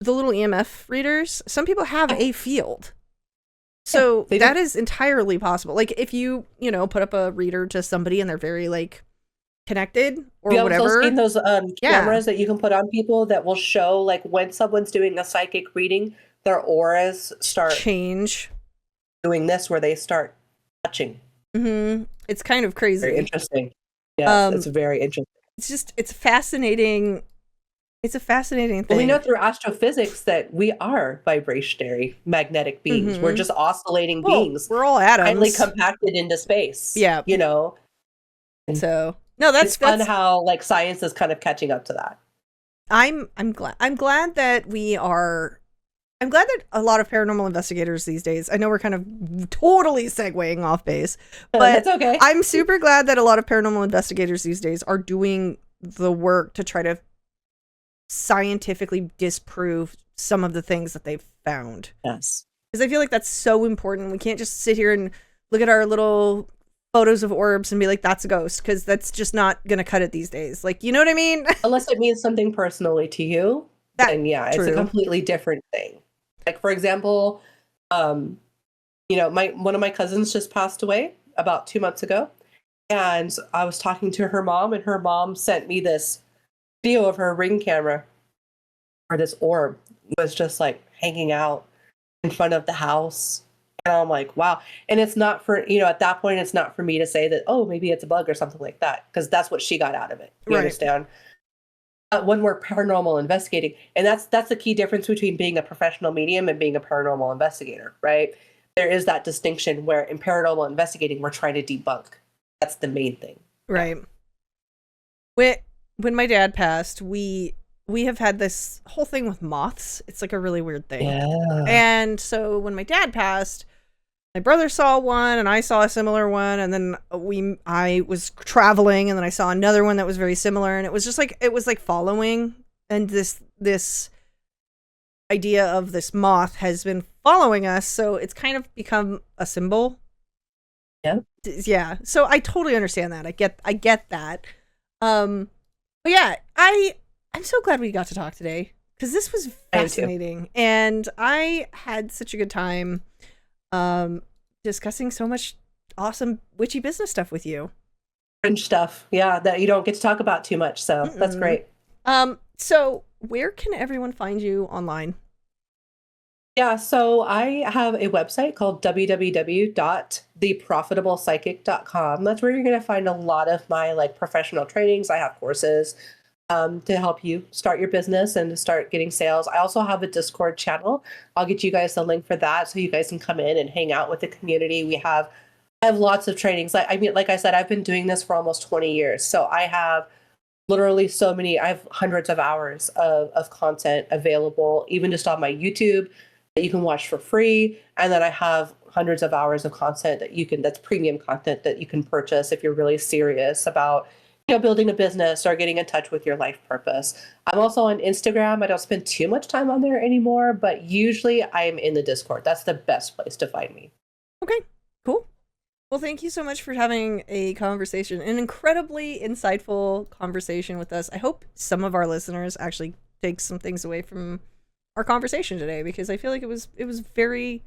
the little EMF readers. Some people have a field. So that is entirely possible. If you put up a reader to somebody and they're very connected or whatever. Seen those cameras that you can put on people that will show when someone's doing a psychic reading, their auras start change, doing this where they start touching. It's kind of crazy. Very interesting. Yes, it's very interesting. It's fascinating. It's a fascinating thing. Well, we know through astrophysics that we are vibrationary magnetic beings. We're just oscillating beings. We're all atoms. Finely compacted into space. Yeah. So no, that's fun how science is kind of catching up to that. I'm glad that a lot of paranormal investigators these days, I know we're kind of totally segueing off base, but that's okay. I'm super glad that a lot of paranormal investigators these days are doing the work to try to scientifically disprove some of the things that they've found. Yes. Because I feel like that's so important. We can't just sit here and look at our little photos of orbs and be like, that's a ghost, because that's just not going to cut it these days. You know what I mean? Unless it means something personally to you, then it's a completely different thing. For example, one of my cousins just passed away about 2 months ago. And I was talking to her mom, and her mom sent me this video of her Ring camera where this orb was just hanging out in front of the house. And I'm like, wow. And it's not for, at that point, it's not for me to say that, oh, maybe it's a bug or something like that, because that's what she got out of it. You understand? When we're paranormal investigating, and that's the key difference between being a professional medium and being a paranormal investigator, right? There is that distinction where in paranormal investigating, we're trying to debunk. That's the main thing. Right. When my dad passed, we have had this whole thing with moths. It's a really weird thing. Yeah. And so when my dad passed, my brother saw one and I saw a similar one, and then I was traveling and then I saw another one that was very similar, and it was just following, and this idea of this moth has been following us, so it's kind of become a symbol. Yeah. Yeah. So I totally understand that. I get that. But yeah, I'm so glad we got to talk today, because this was fascinating, and I had such a good time discussing so much awesome witchy business stuff with you. Fringe stuff, that you don't get to talk about too much, so that's great. So where can everyone find you online? Yeah, so I have a website called www.theprofitablepsychic.com. That's where you're going to find a lot of my professional trainings. I have courses to help you start your business and to start getting sales. I also have a Discord channel. I'll get you guys the link for that so you guys can come in and hang out with the community. I have lots of trainings. Like I said, I've been doing this for almost 20 years. So I have literally I have hundreds of hours of content available, even just on my YouTube, that you can watch for free. And then I have hundreds of hours of content that's premium content that you can purchase if you're really serious about, building a business or getting in touch with your life purpose. I'm also on Instagram. I don't spend too much time on there anymore, but usually I'm in the Discord. That's the best place to find me. Okay, cool. Well, thank you so much for having an incredibly insightful conversation with us. I hope some of our listeners actually take some things away from our conversation today, because I feel like it was very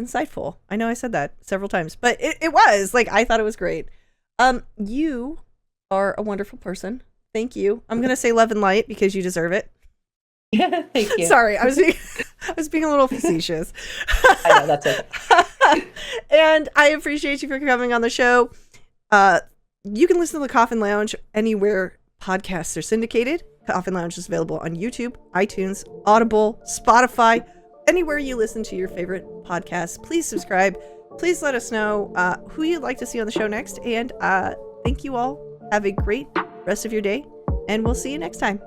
insightful. I know I said that several times, but it was like, I thought it was great. You are a wonderful person. Thank you. I'm going to say love and light because you deserve it. Yeah, thank you. Sorry, I was being a little facetious. I know, that's it. And I appreciate you for coming on the show. You can listen to the Coffin Lounge anywhere podcasts are syndicated. Coffin Lounge is available on YouTube, iTunes, Audible, Spotify, anywhere you listen to your favorite podcasts. Please subscribe. Please let us know who you'd like to see on the show next. And thank you all. Have a great rest of your day, and we'll see you next time.